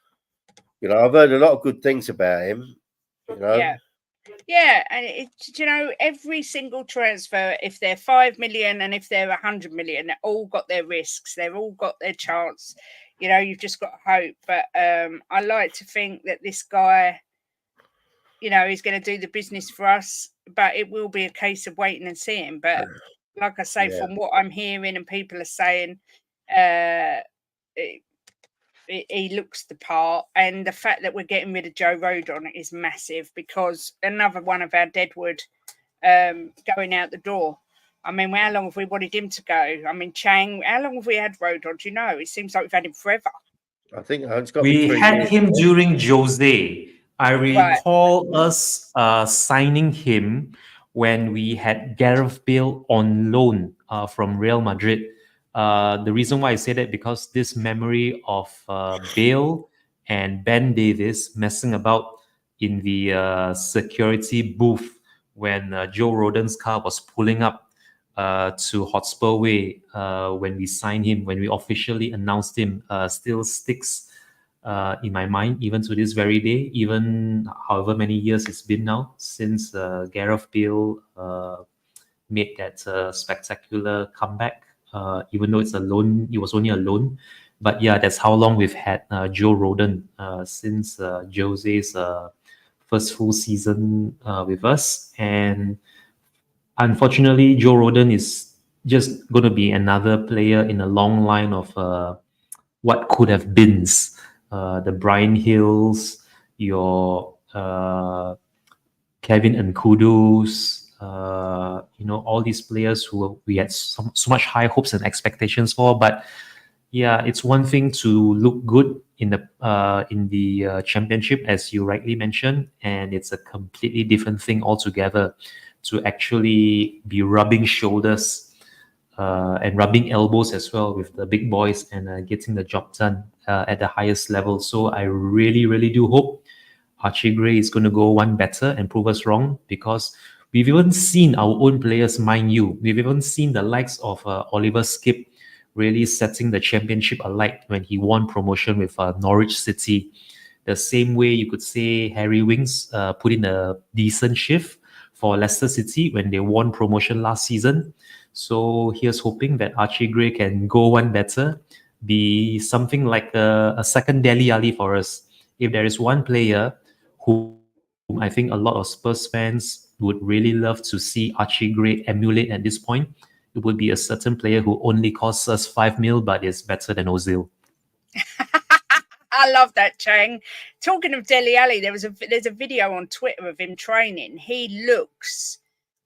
You know, I've heard a lot of good things about him. You know. Yeah, and every single transfer, if they're 5 million and if they're 100 million, they've all got their risks. They've all got their chance. You know, you've just got hope. But I like to think that this guy, is going to do the business for us. But it will be a case of waiting and seeing. But like I say, from what I'm hearing and people are saying, he looks the part, and the fact that we're getting rid of Joe Rodon is massive because another one of our deadwood going out the door. I mean, how long have we wanted him to go? I mean, Chang, how long have we had Rodon? Do you know? It seems like we've had him forever. I think it's got. We had him during Jose. I recall us signing him when we had Gareth Bale on loan from Real Madrid. The reason why I say that because this memory of Bale and Ben Davies messing about in the security booth when Joe Rodon's car was pulling up to Hotspur Way when we signed him, when we officially announced him, still sticks in my mind even to this very day, even however many years it's been now since Gareth Bale made that spectacular comeback. Even though it was only a loan. But yeah, that's how long we've had Joe Rodon since Jose's first full season with us. And unfortunately, Joe Rodon is just going to be another player in a long line of what could have been. The Brian Hills, your Kevin Nkudus, all these players who we had so much high hopes and expectations for. But yeah, it's one thing to look good in the championship, as you rightly mentioned, and it's a completely different thing altogether to actually be rubbing shoulders and rubbing elbows as well with the big boys and getting the job done. at the highest level. So I really, really do hope Archie Gray is going to go one better and prove us wrong, because we've even seen our own players, mind you. We've even seen the likes of Oliver Skip really setting the championship alight when he won promotion with Norwich City. The same way you could say Harry Winks put in a decent shift for Leicester City when they won promotion last season. So here's hoping that Archie Gray can go one better, be something like a second Dele Alli for us. If there is one player whom I think a lot of Spurs fans would really love to see Archie Gray emulate at this point, it would be a certain player who only costs us 5 mil but is better than Ozil. I love that, Chang. Talking of Dele Alli, there's a video on Twitter of him training. He looks,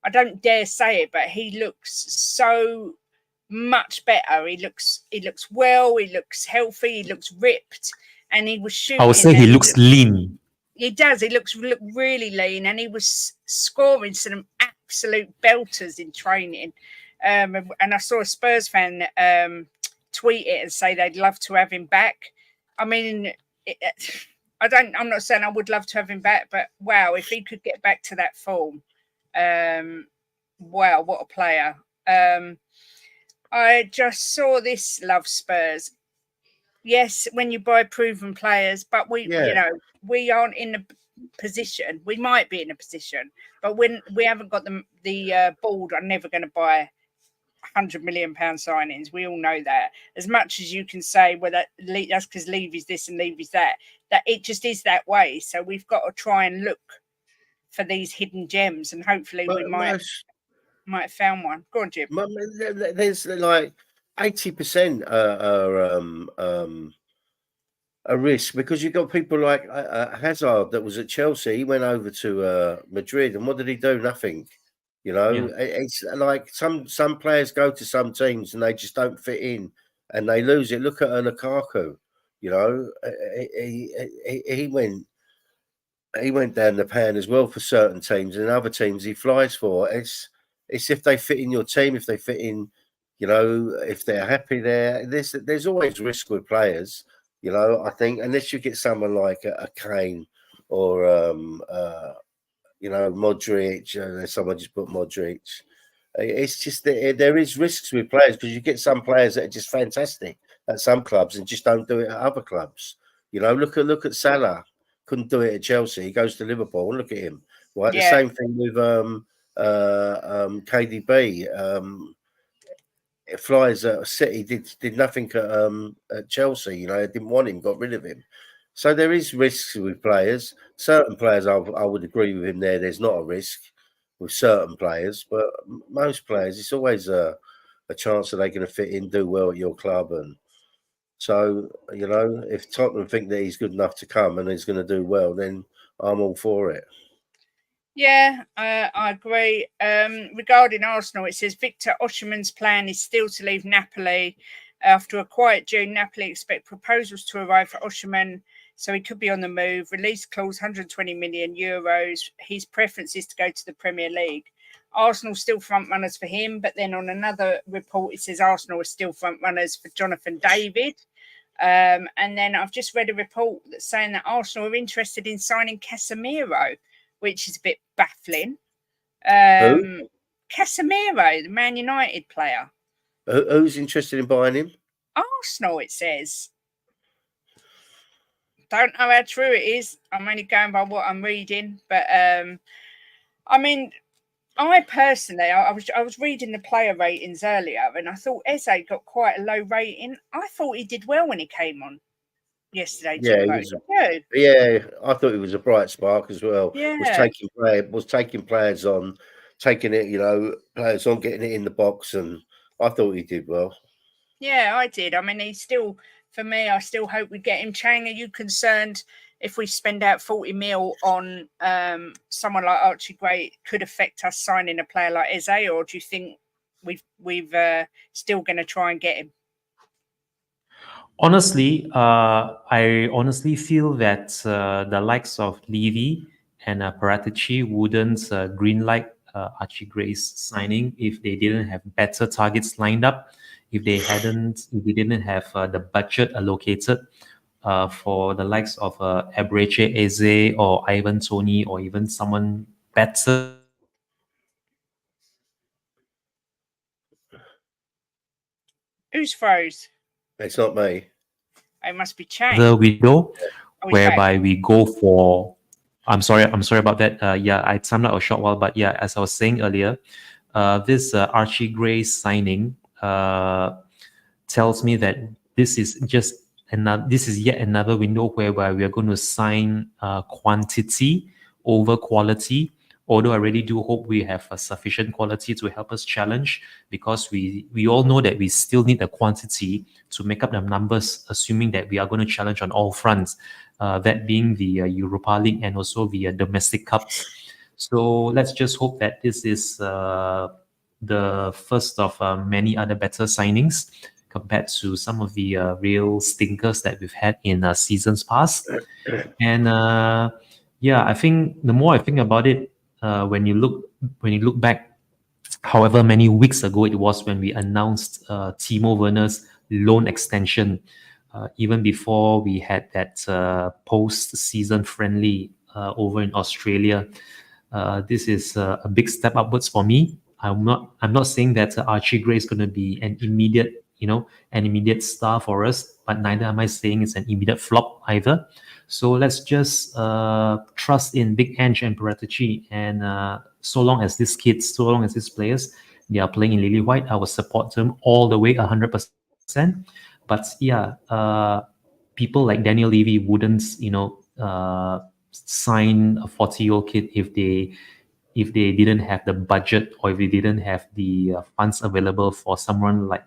I don't dare say it, but he looks so much better. He looks well, he looks healthy, he looks ripped, and he was shooting. I would say he looks lean. He does. He looks really lean, and he was scoring some absolute belters in training. And I saw a Spurs fan tweet it and say they'd love to have him back. I mean, I'm not saying I would love to have him back, but wow, if he could get back to that form, wow, what a player. I just saw this, love Spurs. Yes, when you buy proven players, but we aren't in a position. We might be in a position, but when we haven't got the board, I'm never going to buy £100 million signings. We all know that. As much as you can say, well, that's because Levy's this and Levy's that it just is that way. So we've got to try and look for these hidden gems, and hopefully we might have found one. Go on, Jim. There's like 80% a risk, because you've got people like Hazard that was at Chelsea. He went over to Madrid, and what did he do? Nothing. You know, It's like some players go to some teams and they just don't fit in and they lose it. Look at Lukaku. You know, he went down the pan as well for certain teams, and other teams he flies for. It's if they fit in your team, if they fit in, you know, if they're happy there. There's always risk with players. You know, I think unless you get someone like a Kane or you know, Modric, someone just put Modric. It's just there is risks with players, because you get some players that are just fantastic at some clubs and just don't do it at other clubs. You know, look at Salah. Couldn't do it at Chelsea. He goes to Liverpool and look at him. Right, the same thing with KDB. Flies at City, did nothing at Chelsea. You know, I didn't want him, got rid of him. So there is risks with players. Certain players, I would agree with him there. There's not a risk with certain players, but most players, it's always a chance that they're going to fit in, do well at your club. And so, you know, if Tottenham think that he's good enough to come and he's going to do well, then I'm all for it. Yeah, I agree. Regarding Arsenal, it says Victor Osimhen's plan is still to leave Napoli. After a quiet June, Napoli expect proposals to arrive for Osimhen, so he could be on the move. Release clause, €120 million. His preference is to go to the Premier League. Arsenal still front runners for him, but then on another report, it says Arsenal are still front runners for Jonathan David. And then I've just read a report that's saying that Arsenal are interested in signing Casemiro, which is a bit baffling. Who? Casemiro, the Man United player. Who's interested in buying him? Arsenal, it says. Don't know how true it is. I'm only going by what I'm reading. But, I mean, I personally, I was reading the player ratings earlier, and I thought Eze got quite a low rating. I thought he did well when he came on yesterday. Yeah, I thought he was a bright spark as well. Yeah. Was taking players on, taking it, you know, players on, getting it in the box, and I thought he did well. Yeah, I did. I mean, he's still, for me, I still hope we get him. Chang, are you concerned if we spend out 40 mil on someone like Archie Gray, it could affect us signing a player like Eze, or do you think we've still going to try and get him? Honestly, I honestly feel that the likes of Levy and Paratici wouldn't greenlight Archie Gray's signing if they didn't have better targets lined up if they didn't have the budget allocated for the likes of Abrache Eze or Ivan Tony or even someone better Who's froze? It's not me. It must be Chang. the window Oh, he's back. whereby we go for. I'm sorry about that. Yeah, I timed out a short while, but yeah, as I was saying earlier, this Archie Gray signing tells me that this is yet another window whereby we are going to sign quantity over quality. Although I really do hope we have a sufficient quality to help us challenge, because we all know that we still need the quantity to make up the numbers, assuming that we are going to challenge on all fronts, that being the Europa League and also the domestic cups. So let's just hope that this is the first of many other better signings compared to some of the real stinkers that we've had in seasons past. And yeah, I think the more I think about it, when you look back, however many weeks ago it was when we announced Timo Werner's loan extension, even before we had that post-season friendly over in Australia. This is a big step upwards for me. I'm not saying that Archie Gray is going to be an immediate star for us, but neither am I saying it's an immediate flop either. So let's just trust in Big Ange and Paratici, and so long as these players, they are playing in Lily White, I will support them all the way 100%. But yeah, people like Daniel Levy wouldn't, sign a 40-year-old kid if they didn't have the budget, or if they didn't have the funds available for someone like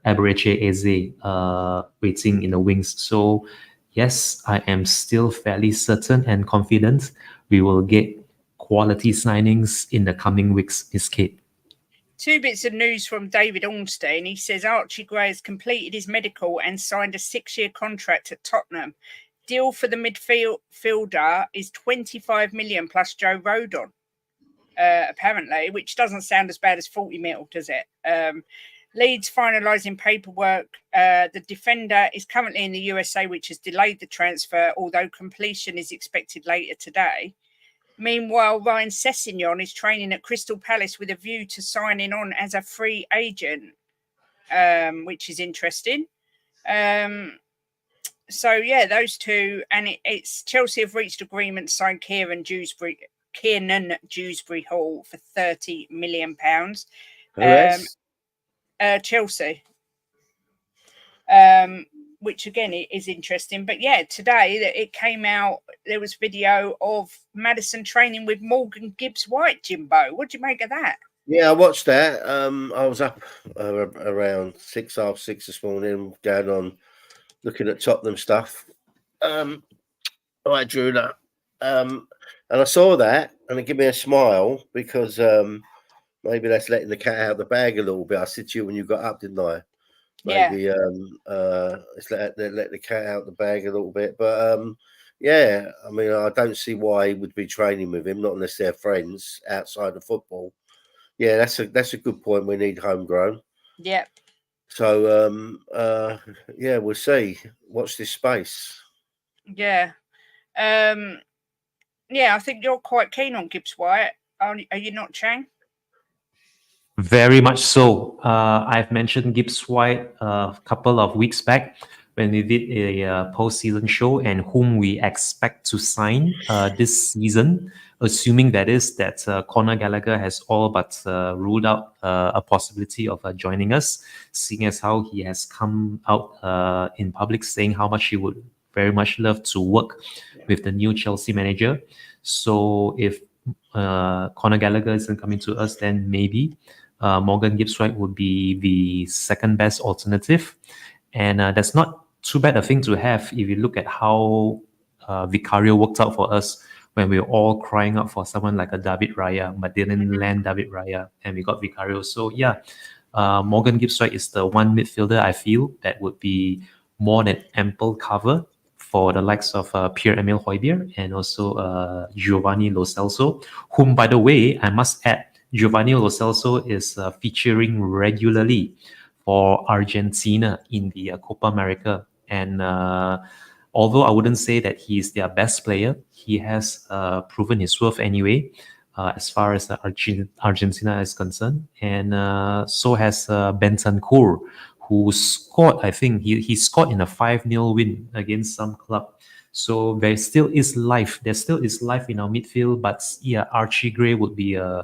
Aberrache Eze waiting in the wings. So yes, I am still fairly certain and confident we will get quality signings in the coming weeks, Miss Kate. Two bits of news from David Ornstein. He says Archie Gray has completed his medical and signed a 6-year contract at Tottenham. Deal for the midfielder is 25 million plus Joe Rodon, apparently, which doesn't sound as bad as 40 mil, does it? Leeds finalising paperwork. The defender is currently in the USA, which has delayed the transfer, although completion is expected later today. Meanwhile, Ryan Sessegnon is training at Crystal Palace with a view to signing on as a free agent, which is interesting. So, yeah, those two. And it's Chelsea have reached agreement to sign Kiernan Dewsbury Hall for £30 million. Chelsea. Which again is interesting. But yeah, today it came out, there was video of Maddison training with Morgan Gibbs-White, Jimbo. What do you make of that? Yeah, I watched that. I was up around 6:30 this morning, going on looking at Tottenham stuff. I drew that. And I saw that and it gave me a smile, because maybe that's letting the cat out of the bag a little bit. I said to you when you got up, didn't I? Maybe it's let the cat out the bag a little bit. But yeah, I mean, I don't see why he would be training with him, not unless they're friends outside of football. Yeah, that's a good point. We need homegrown. Yeah. So yeah, we'll see. Watch this space. Yeah. Yeah, I think you're quite keen on Gibbs-White. Are you not, Chang? Very much so. I've mentioned Gibbs-White a couple of weeks back when we did a post-season show, and whom we expect to sign this season, assuming that Conor Gallagher has all but ruled out a possibility of joining us, seeing as how he has come out in public saying how much he would very much love to work with the new Chelsea manager. So if Conor Gallagher isn't coming to us, then maybe Morgan Gibbs-White would be the second best alternative. And that's not too bad a thing to have if you look at how Vicario worked out for us when we were all crying out for someone like a David Raya, but didn't land David Raya, and we got Vicario. So yeah, Morgan Gibbs-White is the one midfielder I feel that would be more than ample cover for the likes of Pierre-Emile Højbjerg and also Giovanni Lo Celso, whom, by the way, I must add, Giovanni Lo Celso is featuring regularly for Argentina in the Copa America. And although I wouldn't say that he's their best player, he has proven his worth anyway, as far as Argentina is concerned. And so has Bentancur, who scored, I think he scored in a 5-0 win against some club. So there still is life. There still is life in our midfield, but yeah, Archie Gray would be a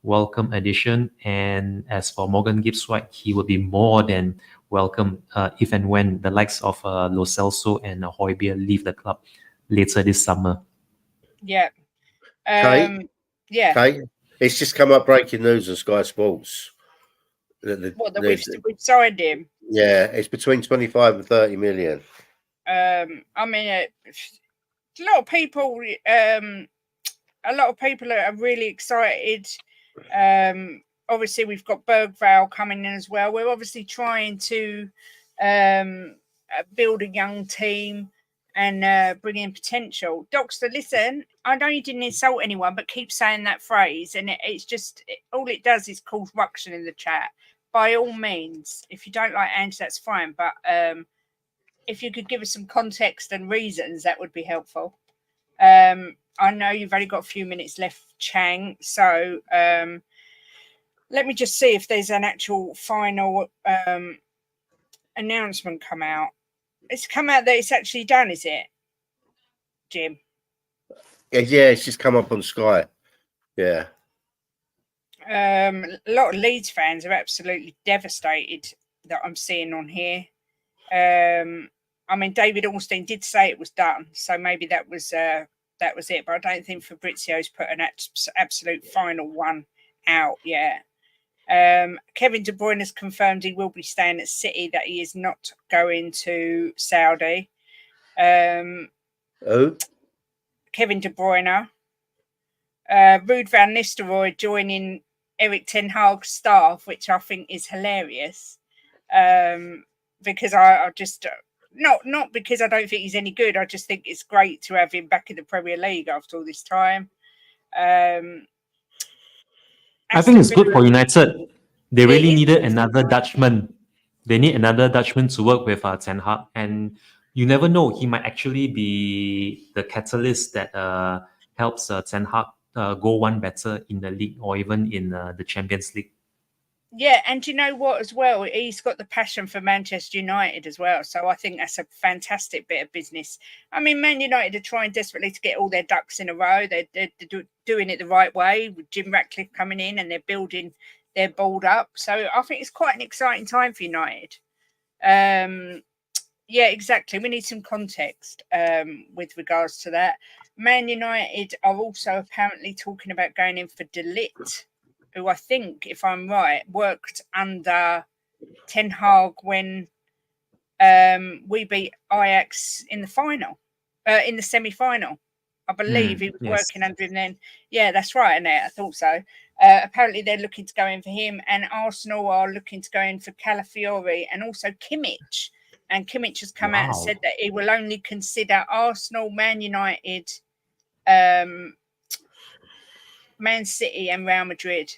welcome addition. And as for Morgan Gibbs White, he would be more than welcome if and when the likes of Lo Celso and Højbjerg leave the club later this summer. Yeah. Kate? Yeah. Okay, it's just come up breaking news on Sky Sports. We've signed him. Yeah, it's between 25 and 30 million. I mean, a lot of people are really excited. Obviously, we've got Bergvall coming in as well. We're obviously trying to build a young team and bring in potential. Doxter, listen, I know you didn't insult anyone, but keep saying that phrase, and it's just all it does is cause ruction in the chat. By all means, if you don't like Ange, that's fine, but if you could give us some context and reasons, that would be helpful. I know you've only got a few minutes left, Chang, so let me just see if there's an actual final announcement come out. It's come out that it's actually done, is it, Jim? Yeah, it's just come up on Sky. Yeah. A lot of Leeds fans are absolutely devastated that I'm seeing on here. I mean, David Ornstein did say it was done, so maybe that was it. But I don't think Fabrizio's put an absolute final one out yet. Kevin De Bruyne has confirmed he will be staying at City, that he is not going to Saudi. Who? Kevin De Bruyne. Ruud van Nistelrooy joining Eric Ten Hag's staff, which I think is hilarious. Because I just not because I don't think he's any good. I just think it's great to have him back in the Premier League after all this time. I think it's good for United. They really needed another Dutchman. They need another Dutchman to work with Ten Hag, and you never know, he might actually be the catalyst that helps Ten Hag go one better in the league or even in the Champions League. Yeah, and you know what as well? He's got the passion for Manchester United as well. So I think that's a fantastic bit of business. I mean, Man United are trying desperately to get all their ducks in a row. They're doing it the right way with Jim Ratcliffe coming in, and they're building their board up. So I think it's quite an exciting time for United. Yeah, exactly. We need some context with regards to that. Man United are also apparently talking about going in for De Ligt, who I think, if I'm right, worked under Ten Hag when we beat Ajax in the final, in the semi-final. I believe he was working under him then. Yeah, that's right, Annette. I thought so. Apparently, they're looking to go in for him, and Arsenal are looking to go in for Calafiori and also Kimmich. And Kimmich has come out and said that he will only consider Arsenal, Man United, Man City, and Real Madrid.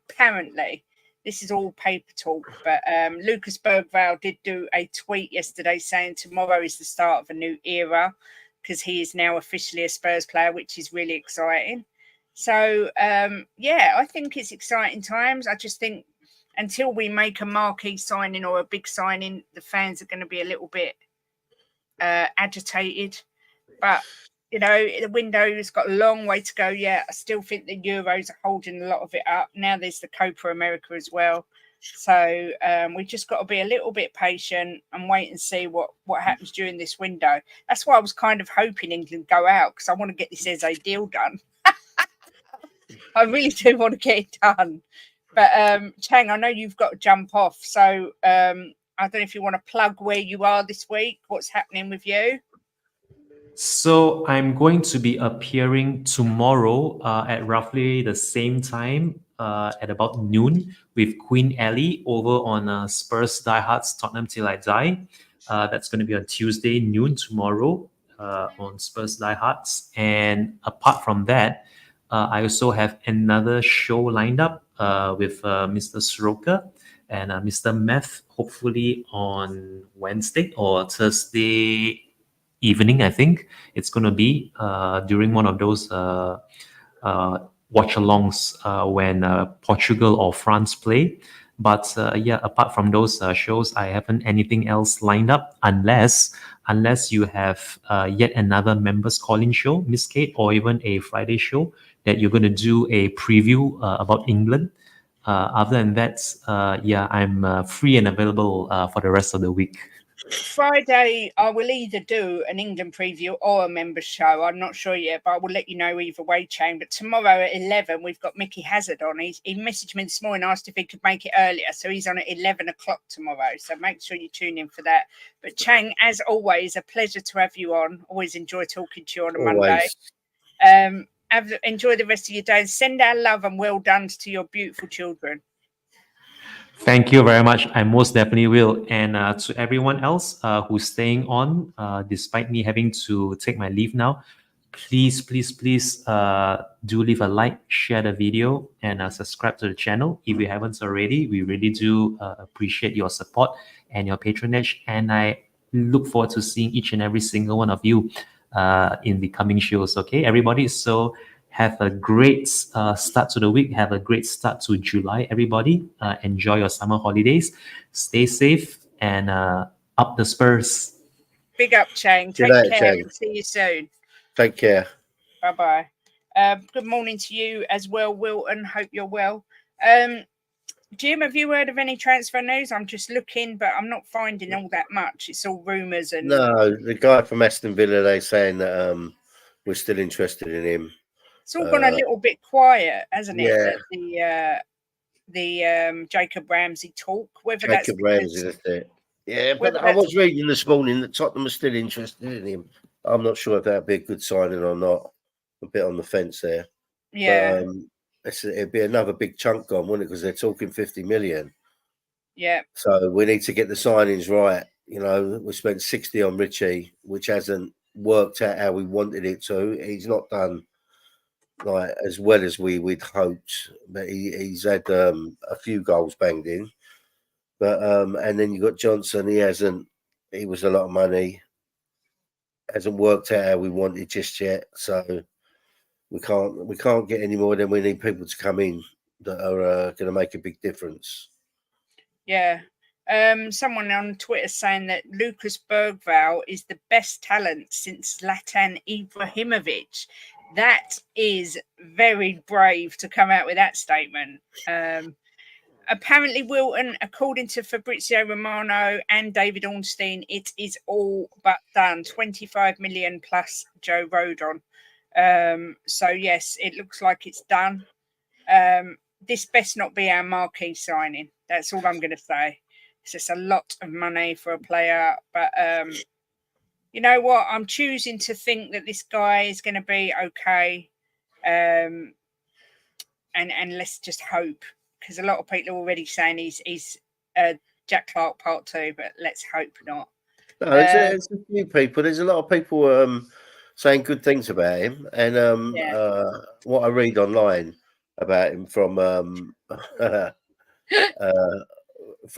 Apparently, this is all paper talk, but Lucas Bergvall did do a tweet yesterday saying tomorrow is the start of a new era because he is now officially a Spurs player, which is really exciting. So, yeah, I think it's exciting times. I just think until we make a marquee signing or a big signing, the fans are going to be a little bit agitated. But you know, the window's got a long way to go yet. I still think the Euros are holding a lot of it up. Now there's the Copa America as well. So we've just got to be a little bit patient and wait and see what happens during this window. That's why I was kind of hoping England go out, because I want to get this Eze deal done. I really do want to get it done. But Chang, I know you've got to jump off. So I don't know if you want to plug where you are this week, what's happening with you. So I'm going to be appearing tomorrow at roughly the same time at about noon with Queen Ellie over on Spurs Diehards Tottenham Till I Die. That's going to be on Tuesday noon tomorrow on Spurs Diehards. And apart from that, I also have another show lined up with Mr. Sroka And Mr. Meth, hopefully on Wednesday or Thursday evening, I think it's going to be during one of those watch-alongs when Portugal or France play. But yeah, apart from those shows, I haven't anything else lined up unless you have yet another members calling show, Miss Kate, or even a Friday show that you're going to do a preview about England. Other than that, yeah, I'm free and available for the rest of the week. Friday, I will either do an England preview or a members show. I'm not sure yet, but I will let you know either way, Chang. But tomorrow at 11, we've got Mickey Hazard on. He messaged me this morning, asked if he could make it earlier. So he's on at 11 o'clock tomorrow. So make sure you tune in for that. But Chang, as always, a pleasure to have you on. Always enjoy talking to you on a Monday. Enjoy the rest of your day. Send our love and well done to your beautiful children. Thank you very much. I most definitely will. And to everyone else who's staying on, despite me having to take my leave now, please do leave a like, share the video, and subscribe to the channel if you haven't already. We really do appreciate your support and your patronage. And I look forward to seeing each and every single one of you in the coming shows. Okay, everybody? So have a great start to the week. Have a great start to July, everybody. Enjoy your summer holidays. Stay safe and up the Spurs. Big up, Chang. Take care and see you soon. Take care. Bye-bye. Good morning to you as well, Wilton. Hope you're well. Jim, have you heard of any transfer news? I'm just looking, but I'm not finding all that much. It's all rumours. And no, the guy from Aston Villa, they're saying that we're still interested in him. It's all gone a little bit quiet, hasn't it? Yeah. The Jacob Ramsey talk. Whether Jacob Ramsey, that's it. Yeah, but I was reading this morning that Tottenham are still interested in him. I'm not sure if that'd be a good signing or not. A bit on the fence there. Yeah. But, it'd be another big chunk gone, wouldn't it? Because they're talking 50 million. Yeah. So we need to get the signings right. You know, we spent 60 on Richie, which hasn't worked out how we wanted it to. He's not done like as well as we'd hoped, but he's had a few goals banged in. But and then you got Johnson. He was a lot of money. Hasn't worked out how we wanted just yet. So we can't get any more. Then we need people to come in that are going to make a big difference. Yeah. Someone on Twitter saying that Lucas Bergvall is the best talent since Zlatan Ibrahimovic. That is very brave to come out with that statement. Apparently, Wilton, according to Fabrizio Romano and David Ornstein, it is all but done. 25 million plus Joe Rodon. So, yes, it looks like it's done. This best not be our marquee signing. That's all I'm going to say. It's just a lot of money for a player. But you know what? I'm choosing to think that this guy is going to be okay. And let's just hope. Because a lot of people are already saying he's Jack Clark Part 2, but let's hope not. No, there's a few people. There's a lot of people saying good things about him. And what I read online about him from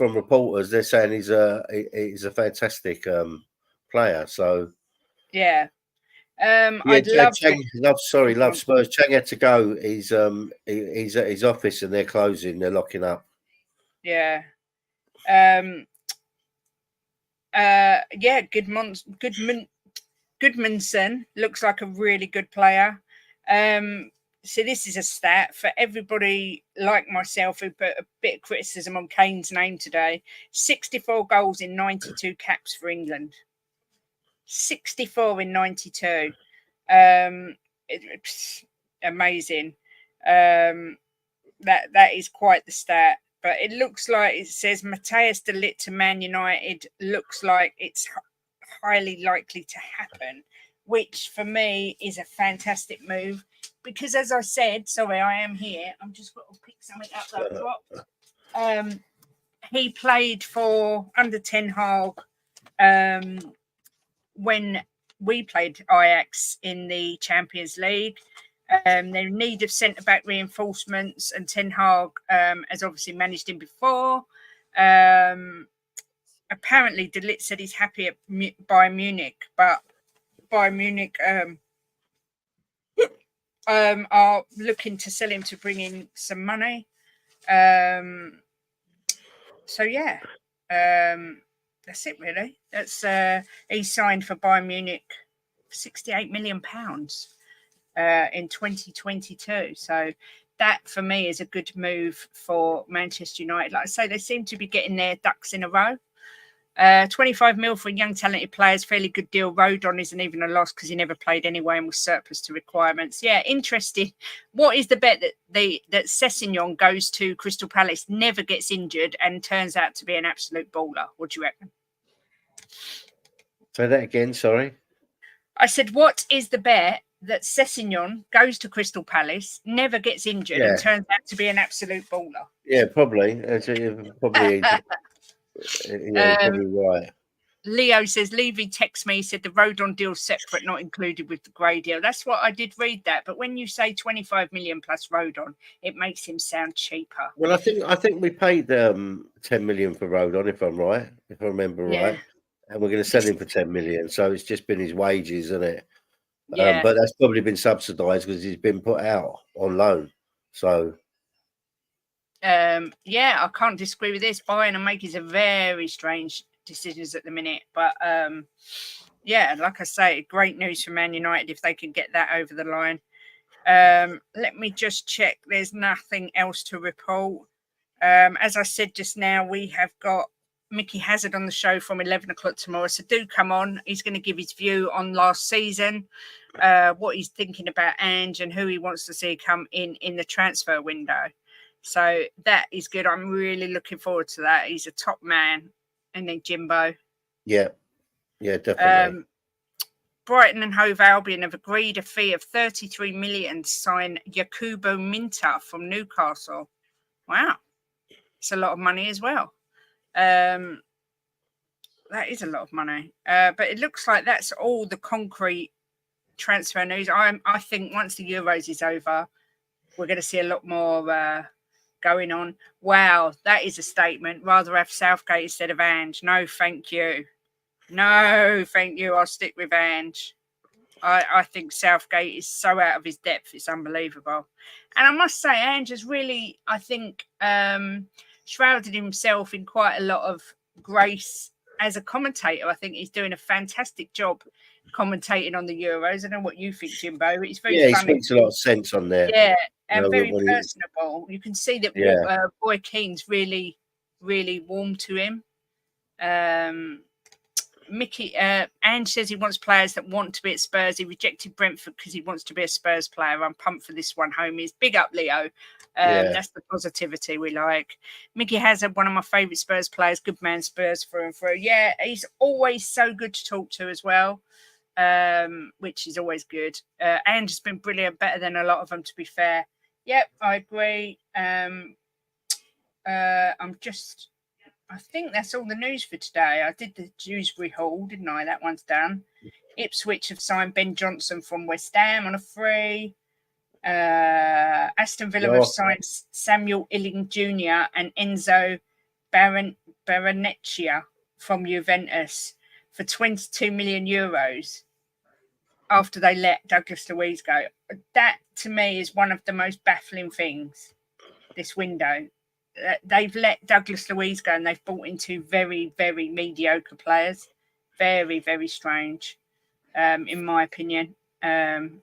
reporters, they're saying he's a fantastic player. So yeah. I'd love Spurs. Chang had to go. He's at his office and they're closing. They're locking up. Yeah. Goodmanson looks like a really good player. So this is a stat for everybody like myself who put a bit of criticism on Kane's name today. 64 goals in 92 caps for England. 64 in 92. It's amazing. That is quite the stat. But it looks like it says Matthias de Ligt to Man United looks like it's highly likely to happen, which for me is a fantastic move. Because as I said, sorry, I am here. I'm just going to pick something up that I dropped. He played for under Ten Hag when we played Ajax in the Champions League. They're in need of centre-back reinforcements, and Ten Hag has obviously managed him before. Apparently, De Ligt said he's happy at Bayern Munich, but Bayern Munich are looking to sell him to bring in some money. So yeah, that's it really. That's he signed for Bayern Munich for £68 million in 2022. So that for me is a good move for Manchester United. Like I say, they seem to be getting their ducks in a row. 25 mil for young talented players, fairly good deal. Rodon isn't even a loss because he never played anyway and was surplus to requirements. Yeah, interesting. What is the bet that Sessegnon goes to Crystal Palace, never gets injured, and turns out to be an absolute baller? What do you reckon? Say that again. Sorry. I said, what is the bet that Sessegnon goes to Crystal Palace, never gets injured, and turns out to be an absolute baller? Yeah, probably. Probably. Yeah, probably right. Leo says, Levy texts me, he said the Rodon deal separate, not included with the Gray deal. That's what I did read that. But when you say 25 million plus Rodon, it makes him sound cheaper. Well, I think we paid 10 million for Rodon, if I'm right, if I remember right. And we're going to sell him for 10 million. So it's just been his wages, isn't it? Yeah. But that's probably been subsidised because he's been put out on loan. So yeah, I can't disagree with this. Buying and making a very strange decisions at the minute. But yeah, like I say, great news for Man United if they can get that over the line. Let me just check. There's nothing else to report. As I said just now, we have got Mickey Hazard on the show from 11 o'clock tomorrow. So do come on. He's going to give his view on last season, what he's thinking about Ange and who he wants to see come in the transfer window. So that is good. I'm really looking forward to that. He's a top man. And then Jimbo. Yeah, definitely. Brighton and Hove Albion have agreed a fee of 33 million to sign Jakubo Minta from Newcastle. Wow. It's a lot of money as well. That is a lot of money. But it looks like that's all the concrete transfer news. I think once the Euros is over, we're going to see a lot more going on. Wow, that is a statement. Rather have Southgate instead of Ange. No, thank you. No, thank you. I'll stick with Ange. I think Southgate is so out of his depth. It's unbelievable. And I must say, Ange has really, I think, shrouded himself in quite a lot of grace as a commentator. I think he's doing a fantastic job commentating on the Euros. I don't know what you think, Jimbo. It's very funny. He speaks a lot of sense on there. Yeah, and very personable. You can see that Roy Keane's really, really warm to him. Ange says he wants players that want to be at Spurs. He rejected Brentford because he wants to be a Spurs player. I'm pumped for this one, homies. Big up, Leo. That's the positivity we like. Mickey Hazard, one of my favourite Spurs players. Good man, Spurs through and through. Yeah, he's always so good to talk to as well, which is always good. Ange has been brilliant, better than a lot of them, to be fair. Yep, I agree. I think that's all the news for today. I did the Dewsbury Hall, didn't I? That one's done. Ipswich have signed Ben Johnson from West Ham on a free. Aston Villa have signed Samuel Illing Jr. and Enzo Baranecchia from Juventus for 22 million euros after they let Douglas Luiz go. That, to me, is one of the most baffling things this window. They've let Douglas Luiz go and they've brought in two very, very mediocre players. Very, very strange, in my opinion.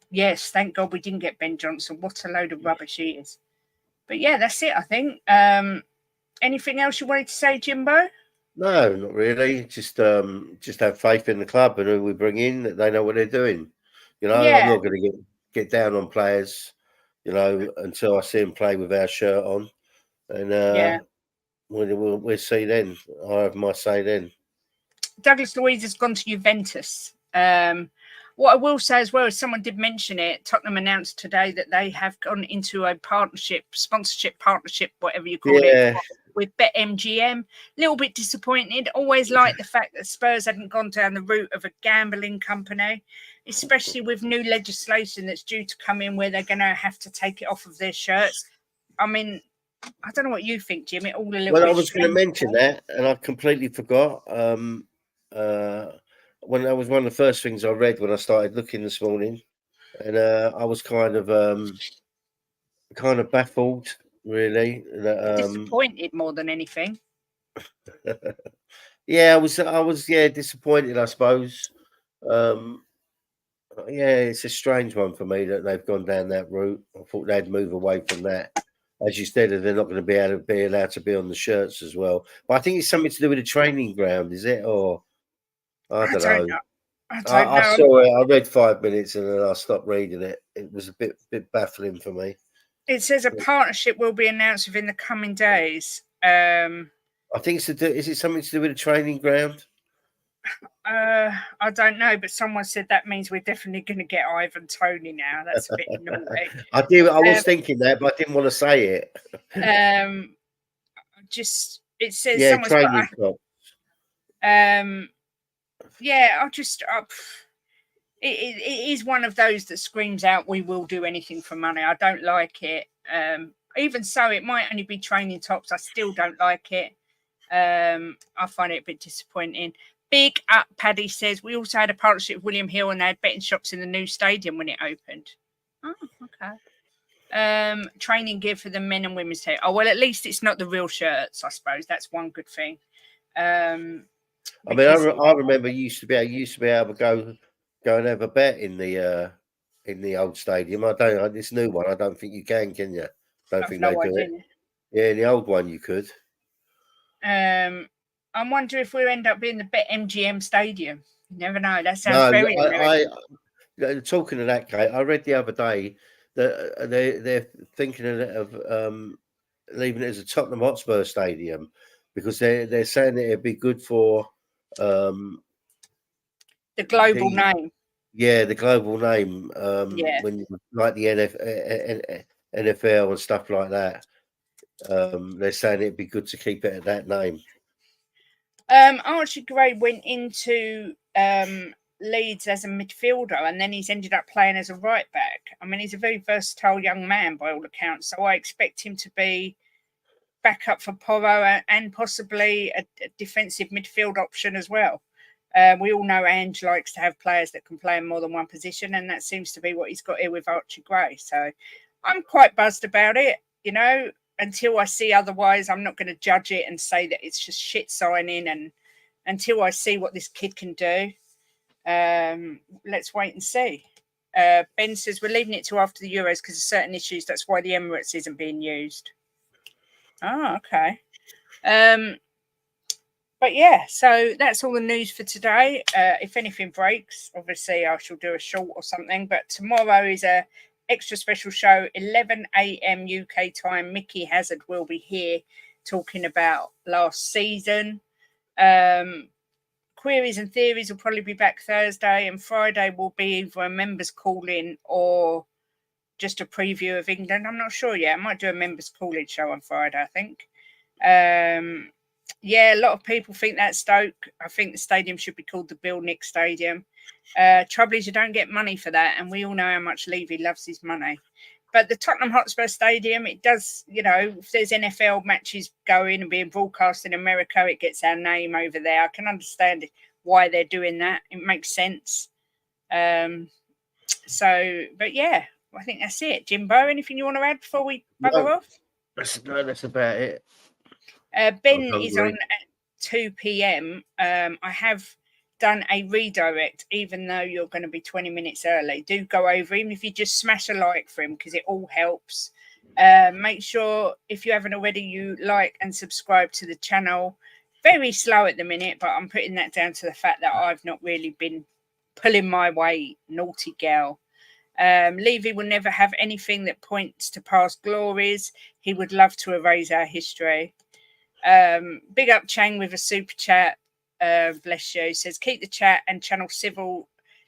Yes, thank God we didn't get Ben Johnson. What a load of rubbish he is. But yeah, that's it, I think. Anything else you wanted to say, Jimbo? No, not really. Just have faith in the club and who we bring in, that they know what they're doing. You know, I'm not going to get down on players, you know, until I see them play with our shirt on. And we'll see then. I have my say then. Douglas Luiz has gone to Juventus. What I will say as well is someone did mention it. Tottenham announced today that they have gone into a sponsorship partnership, whatever you call it, with BetMGM. A little bit disappointed. Always liked the fact that Spurs hadn't gone down the route of a gambling company, especially with new legislation that's due to come in where they're going to have to take it off of their shirts. I mean, I don't know what you think, Jim. It all a little Well, bit I was going to strange. mention that, and I completely forgot. When that was one of the first things I read when I started looking this morning, and I was kind of baffled, really. That, Disappointed more than anything. yeah, I was disappointed, I suppose. Yeah, it's a strange one for me that they've gone down that route. I thought they'd move away from that. As you said, they're not going to be allowed to be on the shirts as well. But I think it's something to do with the training ground, is it? Or I don't know. I don't I know. saw it. I read 5 minutes and then I stopped reading it. It was a bit baffling for me. It says a partnership will be announced within the coming days. I think it's is it something to do with the training ground? I don't know, but someone said that means we're definitely going to get Ivan Toney now. That's a bit naughty. I was thinking that, but I didn't want to say it. Just it says someone's training got. It is one of those that screams out, "We will do anything for money." I don't like it. Even so, it might only be training tops. I still don't like it. I find it a bit disappointing. Big Up Paddy says we also had a partnership with William Hill and they had betting shops in the new stadium when it opened. Oh, okay. Training gear for the men and women's team. Oh, well, at least it's not the real shirts, I suppose. That's one good thing. I remember you used to be able to go and have a bet in the old stadium. I don't. This new one, I don't think you can you? Don't think they do it. Yeah, in the old one you could. I wonder if we end up being the BetMGM Stadium. You never know. That sounds very American. Talking of that, Kate, I read the other day that they're thinking of leaving it as a Tottenham Hotspur Stadium because they're saying that it'd be good for the global name. Yeah, the global name. When like the NFL and stuff like that. They're saying it'd be good to keep it at that name. Archie Gray went into Leeds as a midfielder and then he's ended up playing as a right back. I mean, he's a very versatile young man by all accounts, so I expect him to be back up for Porro and possibly a defensive midfield option as well. We all know Ange likes to have players that can play in more than one position, and that seems to be what he's got here with Archie Gray. So I'm quite buzzed about it, until I see otherwise. I'm not going to judge it and say that it's just shit signing, and until I see what this kid can do, let's wait and see. Ben says we're leaving it to after the Euros because of certain issues. That's why the Emirates isn't being used. Oh, okay. But yeah, so that's all the news for today. If anything breaks, obviously I shall do a short or something. But tomorrow is a extra special show, 11 a.m. UK time. Mickey Hazard will be here talking about last season. Queries and Theories will probably be back Thursday, and Friday will be either a members call-in or just a preview of England. I'm not sure yet. I might do a members call-in show on Friday, I think. Yeah, a lot of people think that's Stoke. I think the stadium should be called the Bill Nick Stadium. Trouble is you don't get money for that, and we all know how much Levy loves his money. But the Tottenham Hotspur Stadium, it does, if there's NFL matches going and being broadcast in America, it gets our name over there. I can understand why they're doing that. It makes sense. But yeah, I think that's it. Jimbo, anything you want to add before we bugger off? That's about it. Ben is on at 2 p.m. I have done a redirect, even though you're going to be 20 minutes early. Do go over, even if you just smash a like for him, because it all helps. Make sure, if you haven't already, you like and subscribe to the channel. Very slow at the minute, but I'm putting that down to the fact that I've not really been pulling my weight. Naughty girl. Levy will never have anything that points to past glories. He would love to erase our history. Big up Chang with a super chat. Bless you. Says keep the chat and channel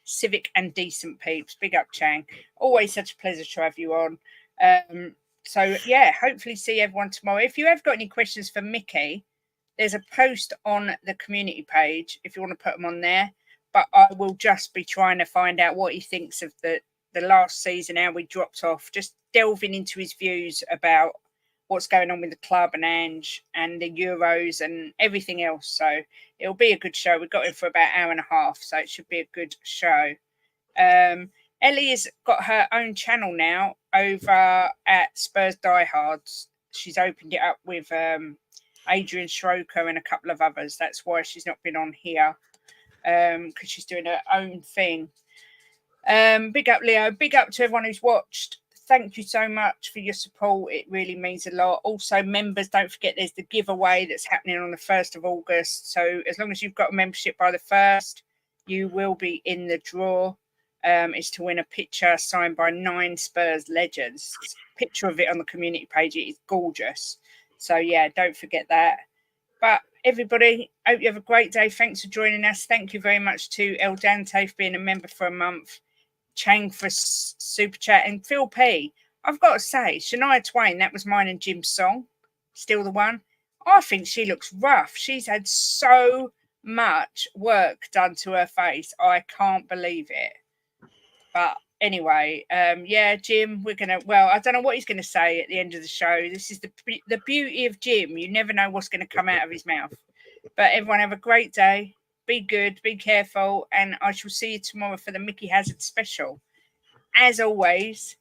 civic and decent peeps. Big up Chang. Always such a pleasure to have you on. So yeah, hopefully see everyone tomorrow. If you have got any questions for Mickey, there's a post on the community page if you want to put them on there. But I will just be trying to find out what he thinks of the last season, how we dropped off, just delving into his views about what's going on with the club and Ange and the Euros and everything else. So it'll be a good show. We got in for about an hour and a half, so it should be a good show. Ellie has got her own channel now over at Spurs Diehards. She's opened it up with Adrian Schroker and a couple of others. That's why she's not been on here, because she's doing her own thing. Big up, Leo. Big up to everyone who's watched. Thank you so much for your support. It really means a lot. Also, members, don't forget there's the giveaway that's happening on the 1st of August. So as long as you've got a membership by the 1st, you will be in the draw. It's to win a picture signed by 9 Spurs legends. Picture of it on the community page. It is gorgeous. So, yeah, don't forget that. But everybody, hope you have a great day. Thanks for joining us. Thank you very much to El Dante for being a member for a month. Chang for super chat, and Phil P. I've got to say, Shania Twain, that was mine and Jim's song. Still the one. I think she looks rough. She's had so much work done to her face. I can't believe it. But anyway, yeah, Jim, we're going to, well, I don't know what he's going to say at the end of the show. This is the beauty of Jim. You never know what's going to come out of his mouth. But everyone have a great day. Be good, be careful, and I shall see you tomorrow for the Mickey Hazard special. As always,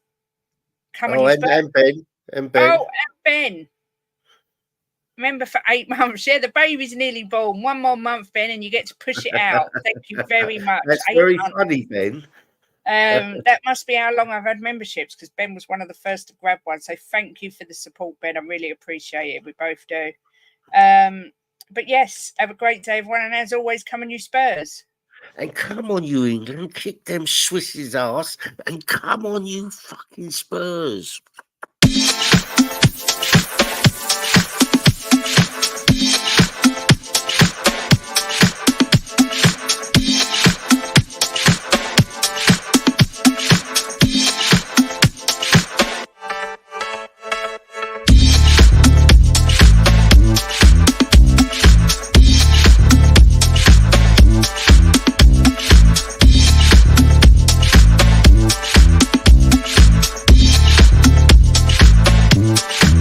come on, and Ben. And Ben. Oh, and Ben. Member for 8 months. Yeah, the baby's nearly born. 1 more month, Ben, and you get to push it out. Thank you very much. That's very funny, Ben. That must be how long I've had memberships, because Ben was one of the first to grab one. So thank you for the support, Ben. I really appreciate it. We both do. But yes, have a great day, everyone. And as always, come on, you Spurs. And come on, you England. Kick them Swiss's ass. And come on, you fucking Spurs.